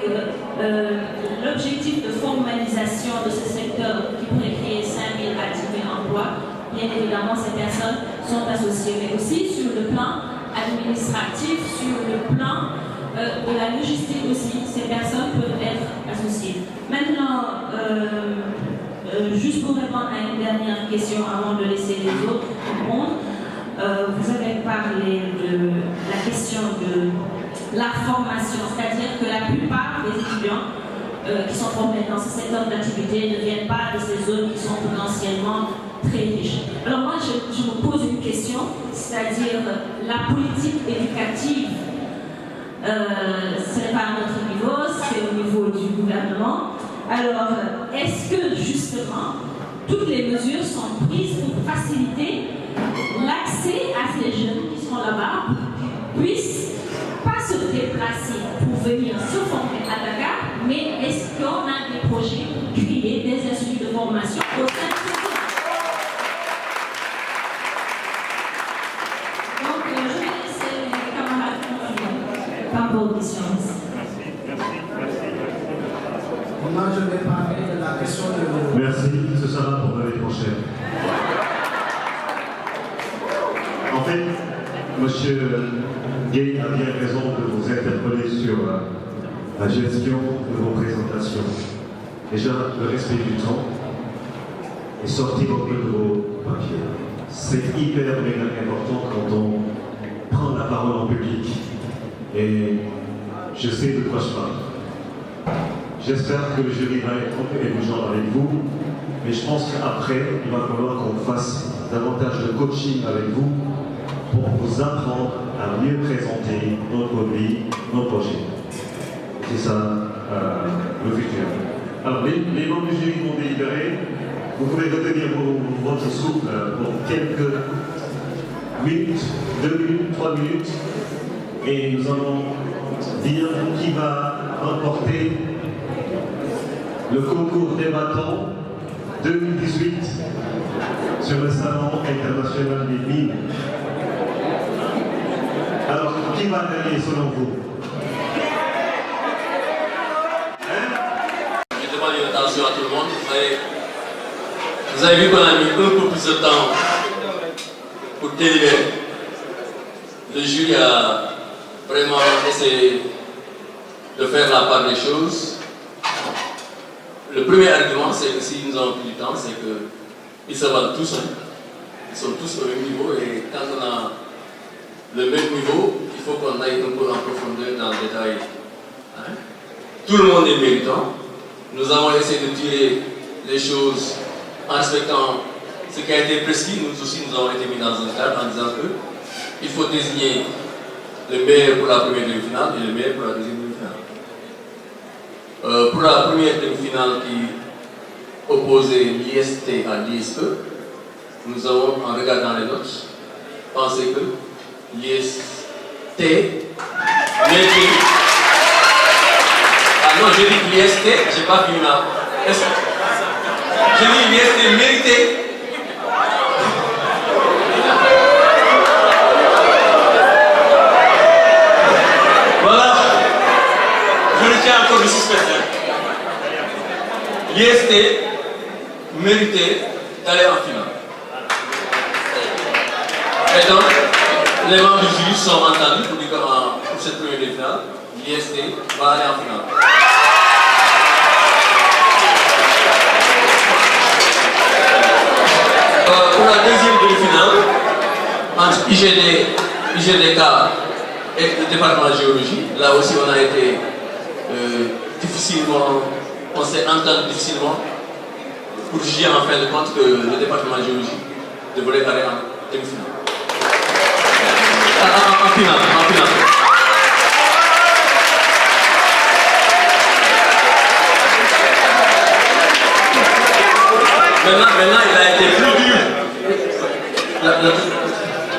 l'objectif de formalisation de ce secteur qui pourrait créer 5 000 à 10 000 emplois, bien évidemment ces personnes sont associées, mais aussi sur le plan administratif, sur le plan de la logistique aussi, ces personnes peuvent être associées. Maintenant, juste pour répondre à une dernière question avant de laisser les autres répondre, vous avez parlé de la question de la formation, c'est-à-dire que la plupart des étudiants qui sont formés dans ce secteur d'activité ne viennent pas de ces zones qui sont potentiellement très riches. Alors moi, je me pose une question, c'est-à-dire la politique éducative, ce n'est pas à notre niveau, c'est au niveau du gouvernement. Alors, est-ce que justement, toutes les mesures sont prises pour faciliter l'accès à ces jeunes qui sont là-bas, qui puissent pas se déplacer pour venir se former à Dakar, mais est-ce qu'on a des projets pour créer des instituts de formation au sein de ces zones? Donc, je vais laisser les camarades continuer par vos questions. Moi, je vais parler de la question de... Merci, ce sera pour l'année prochaine. En fait, Monsieur Gay a bien raison de vous interpeller sur la gestion de vos présentations. Déjà, le respect du temps et sortir un peu de vos papiers. C'est hyper méga important quand on prend la parole en public. Et je sais de quoi je parle. J'espère que le jury va être un peu indulgent avec vous, mais je pense qu'après, il va falloir qu'on fasse davantage de coaching avec vous pour vous apprendre à mieux présenter nos produits, nos projets. C'est ça le futur. Alors, les membres du jury vont délibérer. Vous pouvez retenir votre souffle pour quelques minutes, 2 minutes, 3 minutes, et nous allons dire qui va remporter le concours débattant 2018 sur le Salon international des mines. Alors, qui va gagner selon vous? Je demande une attention à tout le monde. Vous avez vu qu'on a mis un peu plus de temps pour délibérer. Le jury a vraiment essayé de faire la part des choses. Le premier argument, c'est que si nous avons plus du temps, c'est qu'ils se valent tous. Ils sont tous au même niveau et quand on a le même niveau, il faut qu'on aille un peu en profondeur dans le détail. Tout le monde est méritant. Nous avons essayé de tirer les choses en respectant ce qui a été prescrit. Nous aussi, nous avons été mis dans un cadre en disant qu'il faut désigner le meilleur pour la première demi-finale et le meilleur pour la deuxième demi-finale. Pour la première demi-finale qui opposait l'IST à l'ISE, nous avons, en regardant les notes, pensé que l'IST méritait. Ah non, j'ai dit l'IST, je n'ai pas fini là. J'ai dit l'IST méritait. Voilà. Je retiens encore le suspense. L'IST méritait d'aller en finale. Et donc, les membres du jury sont entendus pour dire que pour cette première demi-finale, l'IST va aller en finale. Pour la deuxième demi-finale, entre IGDK et le département de géologie, là aussi on a été difficilement, on s'est entendu difficilement pour juger en fin de compte que le département de géologie devrait aller en demi-finale. En finale. Maintenant, il a été plus dur.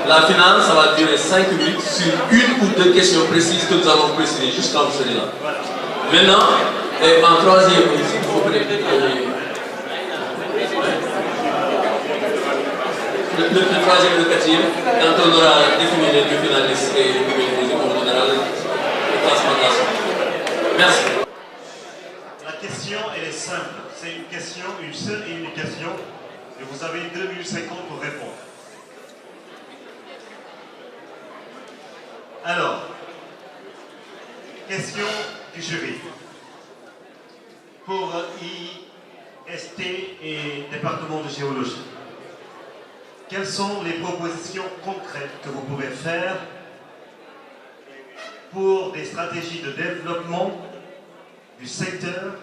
La finale, ça va durer 5 minutes sur une ou deux questions précises que nous allons préciser juste quand vous serez là. Maintenant, et en troisième, il faut peut-être le troisième et le quatrième, quand on aura défini les deux finalistes et le premier et deuxième, on donnera le classement de la suite. Merci. La question, elle est simple. C'est une question, une seule et unique question. Et vous avez 2 minutes 50 pour répondre. Alors, question du jury. Pour IST et département de géologie, quelles sont les propositions concrètes que vous pouvez faire pour des stratégies de développement du secteur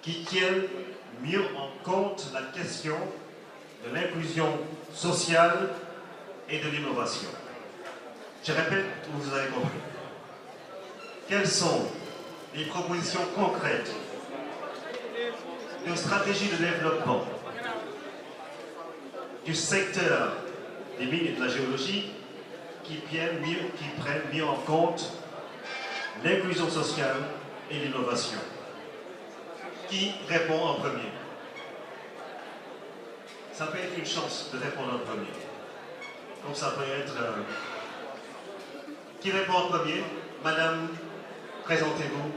qui tiennent mieux en compte la question de l'inclusion sociale et de l'innovation? Je répète, vous avez compris. Quelles sont les propositions concrètes de stratégie de développement du secteur des mines et de la géologie qui prennent mieux en compte l'inclusion sociale et l'innovation? Qui répond en premier? Ça peut être une chance de répondre en premier. Comme ça peut être... Qui répond en premier? Madame, présentez-vous.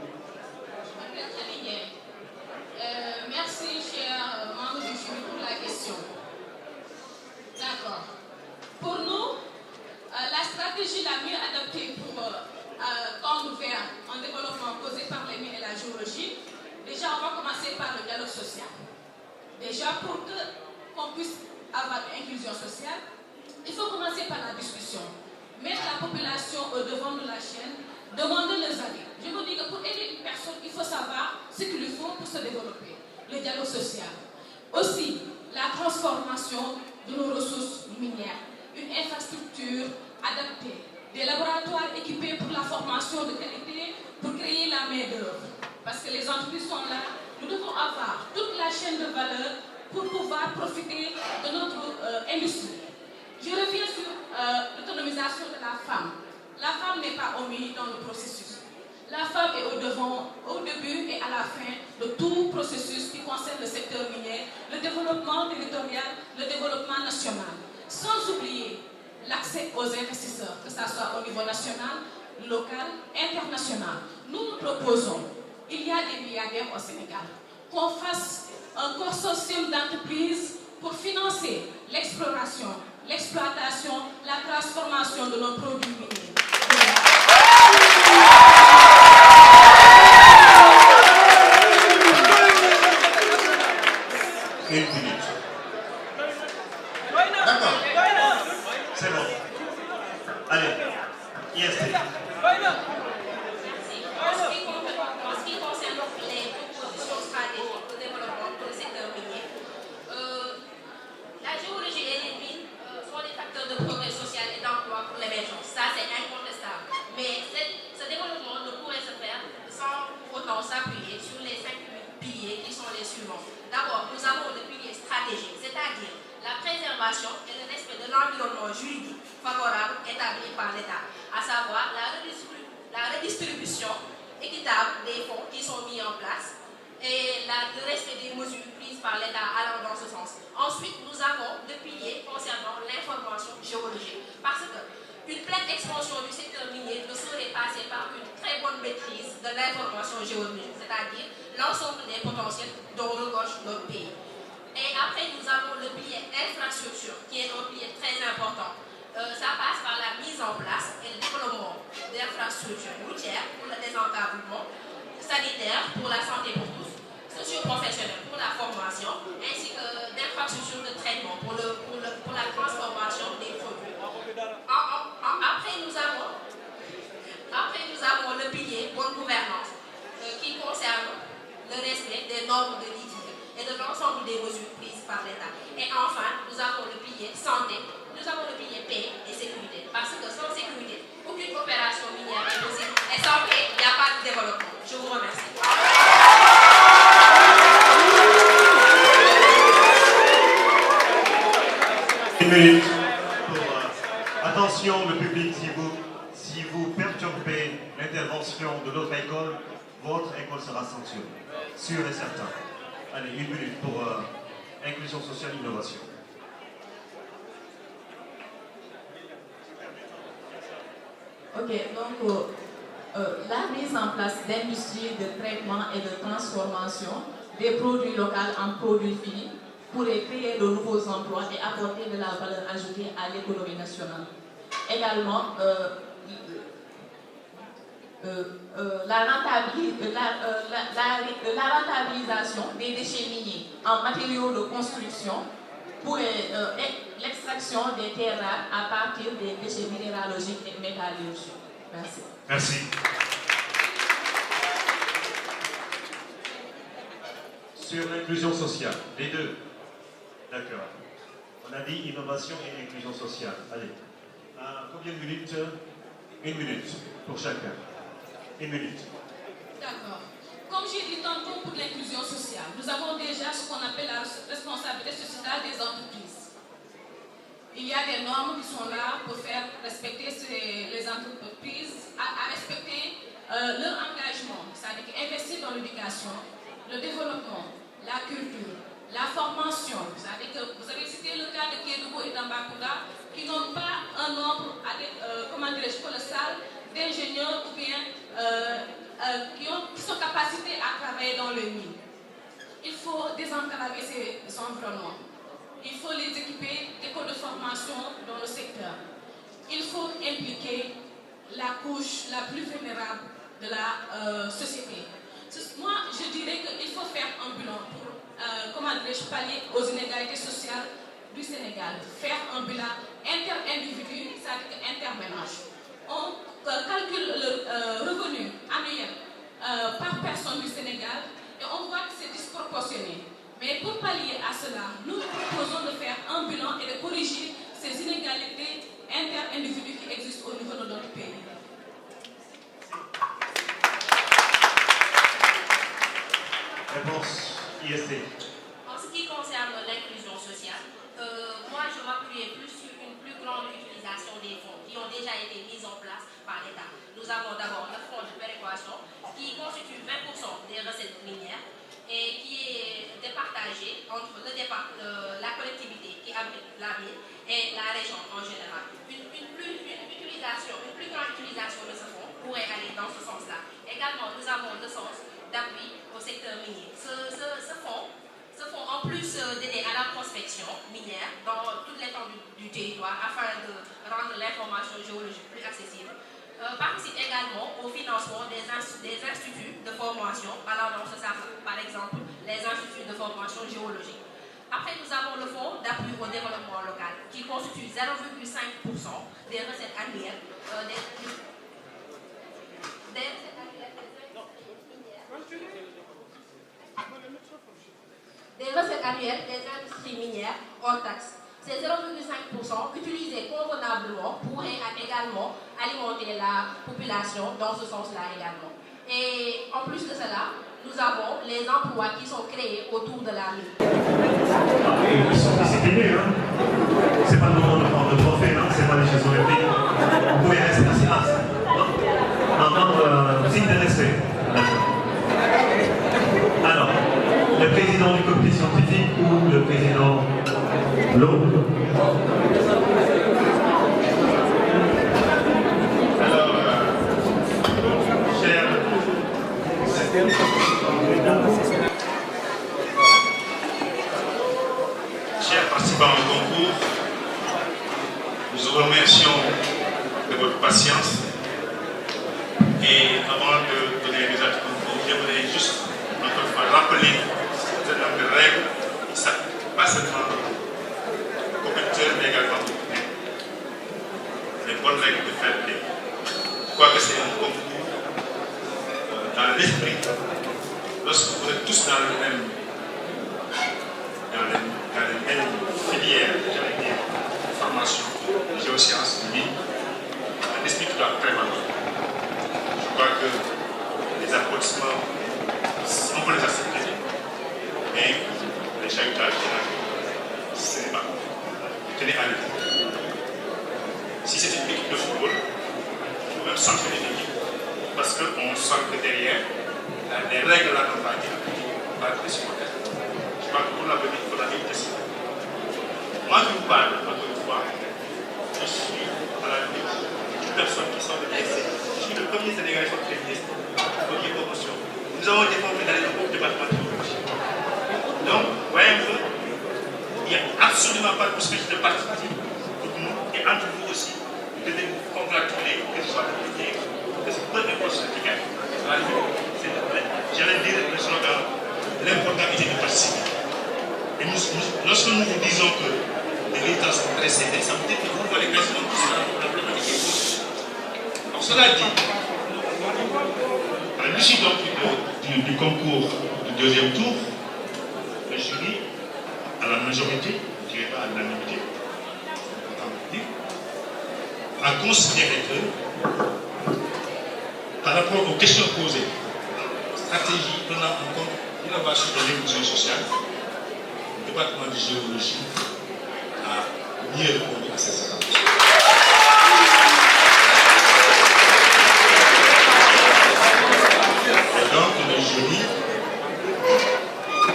stratégie la mieux adaptée pour tendre vers un développement causé par les mines et la géologie, déjà on va commencer par le dialogue social. Déjà pour qu'on puisse avoir une inclusion sociale, il faut commencer par la discussion. Mettre la population au devant de la chaîne, demander leurs avis. Je vous dis que pour aider une personne, il faut savoir ce qu'il lui faut pour se développer. Le dialogue social. Aussi, la transformation de nos ressources minières. Une infrastructure adaptée. Des laboratoires équipés pour la formation de qualité, pour créer la main-d'œuvre. Parce que les entreprises sont là. Nous devons avoir toute la chaîne de valeur pour pouvoir profiter de notre industrie. Je reviens sur l'autonomisation de la femme. La femme n'est pas omise dans le processus. La femme est au devant, au début et à la fin de tout processus qui concerne le secteur minier, le développement territorial, le développement national. Sans oublier l'accès aux investisseurs, que ce soit au niveau national, local, international. Nous proposons, il y a des milliardaires au Sénégal, qu'on fasse un consortium d'entreprises pour financer l'exploration, l'exploitation, la transformation de nos produits miniers. Une minute. D'accord. C'est bon. Allez, IST. En ce qui concerne les propositions stratégiques de développement pour le secteur minier, la géologie et les mines sont des facteurs de progrès social et d'emploi pour l'émergence. Ça, c'est incontestable. Mais ce développement ne pourrait se faire sans pour autant s'appuyer sur les 5 piliers qui sont les suivants. D'abord, nous avons le pilier stratégique, c'est-à-dire la préservation et le respect de l'environnement juridique favorable établi par l'État, à savoir la redistribution équitable des fonds qui sont mis en place et le respect des mesures prises par l'État allant dans ce sens. Ensuite, nous avons le pilier concernant l'information géologique, parce que une pleine expansion du secteur minier ne saurait passer par une très bonne maîtrise de l'information géologique, c'est-à-dire l'ensemble des potentiels dont regorge notre pays. Et après, nous avons le pilier infrastructure, qui est un pilier très important. Ça passe par la mise en place et le développement d'infrastructures routières pour le désenclavement, sanitaire pour la santé pour tous, socio-professionnelle pour la formation, ainsi que d'infrastructures de traitement pour la transformation des produits. Après, nous avons le pilier bonne gouvernance, qui concerne le respect des normes de litige et de l'ensemble des mesures prises par l'État. Et enfin, nous avons le pilier santé, nous avons le pilier paix et sécurité. Parce que sans sécurité, aucune opération minière est possible. Et sans paix, il n'y a pas de développement. Je vous remercie. Une minute. Attention, le public, si vous perturbez l'intervention de notre école, votre école sera sanctionnée. Sûr et certain. Allez, une minute pour inclusion sociale et innovation. Ok, donc la mise en place d'industries de traitement et de transformation des produits locaux en produits finis pourrait créer de nouveaux emplois et apporter de la valeur ajoutée à l'économie nationale. Également, la rentabilisation des déchets miniers en matériaux de construction pourrait l'extraction des terres rares à partir des déchets minéralogiques et métallurgiques. Merci. Merci. Sur l'inclusion sociale, les deux. D'accord. On a dit innovation et inclusion sociale. Allez. Combien de minutes? Une minute pour chacun. Une minute. D'accord. Comme j'ai dit tantôt pour l'inclusion sociale, nous avons déjà ce qu'on appelle la responsabilité sociétale des entreprises. Il y a des normes qui sont là pour faire respecter les entreprises, à respecter leur engagement, c'est-à-dire investir dans l'éducation, le développement, la culture, la formation. C'est-à-dire que vous avez cité le cas de Kédougou et d'Ambacounda qui n'ont pas un nombre colossal d'ingénieurs ou bien qui sont capacités à travailler dans le mine. Il faut désenclaver ces environnements. Il faut les équiper d'écoles de formation dans le secteur. il faut impliquer la couche la plus vulnérable de la société. Moi, je dirais qu'il faut faire un bilan pour, pallier aux inégalités sociales du Sénégal. Faire un bilan inter-individu, c'est-à-dire interménage. On calcule le revenu annuel par personne du Sénégal et on voit que c'est disproportionné. Mais pour pallier à cela, nous proposons de faire un bilan et de corriger ces inégalités inter-individus qui existent au niveau de notre pays. Réponse IST. En ce qui concerne l'inclusion sociale, moi je m'appuyais plus sur une plus grande utilisation des fonds qui ont déjà été mis en place par l'État. Nous avons d'abord le fonds de péréquation qui constitue 20% des recettes minières et qui est départagé entre la collectivité qui abrite la mine et la région en général. Une plus grande utilisation de ce fonds pourrait aller dans ce sens-là. Également, nous avons le sens d'appui au secteur minier. Ce fonds, en plus d'aider à la prospection minière dans toute l'étendue du territoire afin de rendre l'information géologique plus accessible, participe également au financement des instituts de formation allant dans ce sens, par exemple les instituts de formation géologique. Après, nous avons le fonds d'appui au développement local qui constitue 0,5% des recettes annuelles des recettes annuelles des industries minières hors taxes. Ces 0,5% utilisés convenablement pourraient également alimenter la population dans ce sens-là également. Et en plus de cela, nous avons les emplois qui sont créés autour de la mine. Ils sont disciplinés, hein. C'est pas le moment de prendre le trophée, hein. C'est pas les Jeux Olympiques. Vous pouvez rester à silence. Signe de respect. Alors, le président du comité scientifique ou le président L'eau. Alors, chers participants au concours, nous vous remercions de votre patience. Et avant de donner les résultats du concours, j'aimerais juste encore une fois rappeler un certain nombre de règles qui s'appliquent pas seulement aux compétiteurs, mais également aux publics. Les bonnes règles de fair play. Quoique c'est un concours dans l'esprit, lorsque vous êtes tous dans les mêmes filières, j'allais dire, de formation, de géosciences, de mine, un esprit qui doit prévaloir. Je crois que les applaudissements, on peut les accepter, mais les chahutages, ce n'est pas. Tenez à l'écoute. Si c'est une équipe de football, il faut même sanctionner l'équipe, parce qu'on sent que derrière, les règles là n'ont pas été appliquées par les supporters. Je crois que pour l'avenir, il faudra éviter ça. Moi, je vous parle, encore une fois, je suis à la limite d'une personne qui sort de l'ESC. Je suis le premier Sénégalais sur le ministre, premier promotion. Nous avons été formés dans les départements de géologie. Donc, voyez un peu, il n'y a absolument pas de possibilité de participer pour nous et entre vous aussi, de vous congratuler, que ce soit public, que ce peu importe ce qui gagne. J'allais dire le slogan, l'important était de participer. Et lorsque nous vous disons que les résultats sont très serrés, ça veut dire que vous voyez quasiment tout ça, la problématique est positive. Alors cela dit, à l'issue du concours du deuxième tour, le jury, à la majorité, je ne dirais pas à l'unanimité, a considéré que, par rapport aux questions posées, stratégie prenant en compte l'innovation de l'inclusion sociale, le département de géologie a mieux répondu à ces attentes. Et donc, le jury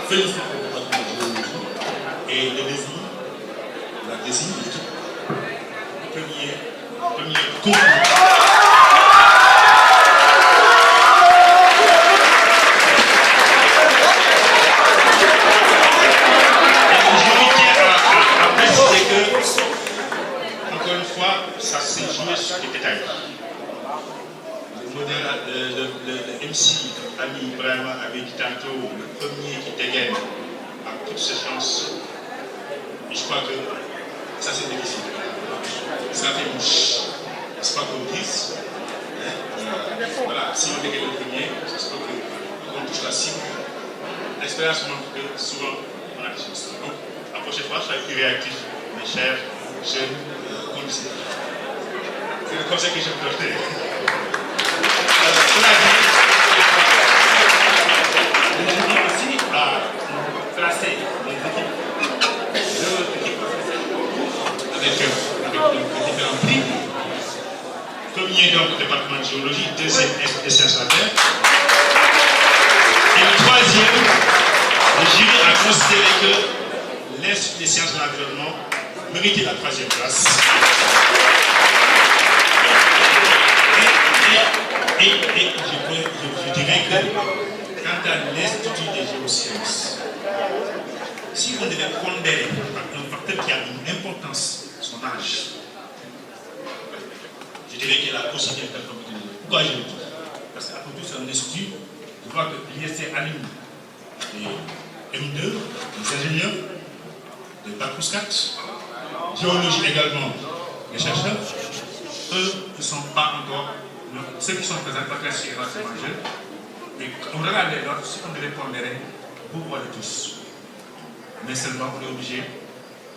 félicite le département de géologie et le désigne, la désigne l'équipe. Premier concours. détails. Le MC Ami vraiment avait dit tantôt, le premier qui dégaine a toutes ses chances. Et je crois que ça c'est difficile. Ça fait mouche. C'est pas qu'on dise. Voilà, si on dégaine le premier, c'est pas qu'on touche la cible. L'expérience montre que souvent on a des chances. Donc la prochaine fois, soyez plus réactifs, mes chers jeunes policiers. C'est le conseil que je peux donner. Je dis aussi à placer les équipes avec différents prix. Premier donc département de géologie, deuxième des sciences de la Terre. Et le troisième, le jury a considéré que l'Institut des sciences de l'environnement méritait la troisième place. Et je dirais que quant à l'Institut des géosciences, si on devait pondérer un facteur qui a une importance, son âge, je dirais qu'il a aussi bien fait comme il dit. Pourquoi je le dis? Parce qu'après tout, c'est un institut. Je vois que l'ISC allume les M2, les ingénieurs, les Bac plus 4, géologie également, les chercheurs. Eux ne sont pas encore, ceux qui sont présents, parce que c'est relativement jeune. Et on regarde les autres, si on devait pondérer, vous voyez tous. Mais seulement, on est obligé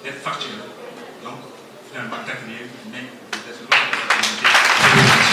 d'être factuel. Donc, finalement, quatrième, mais peut-être l'autre.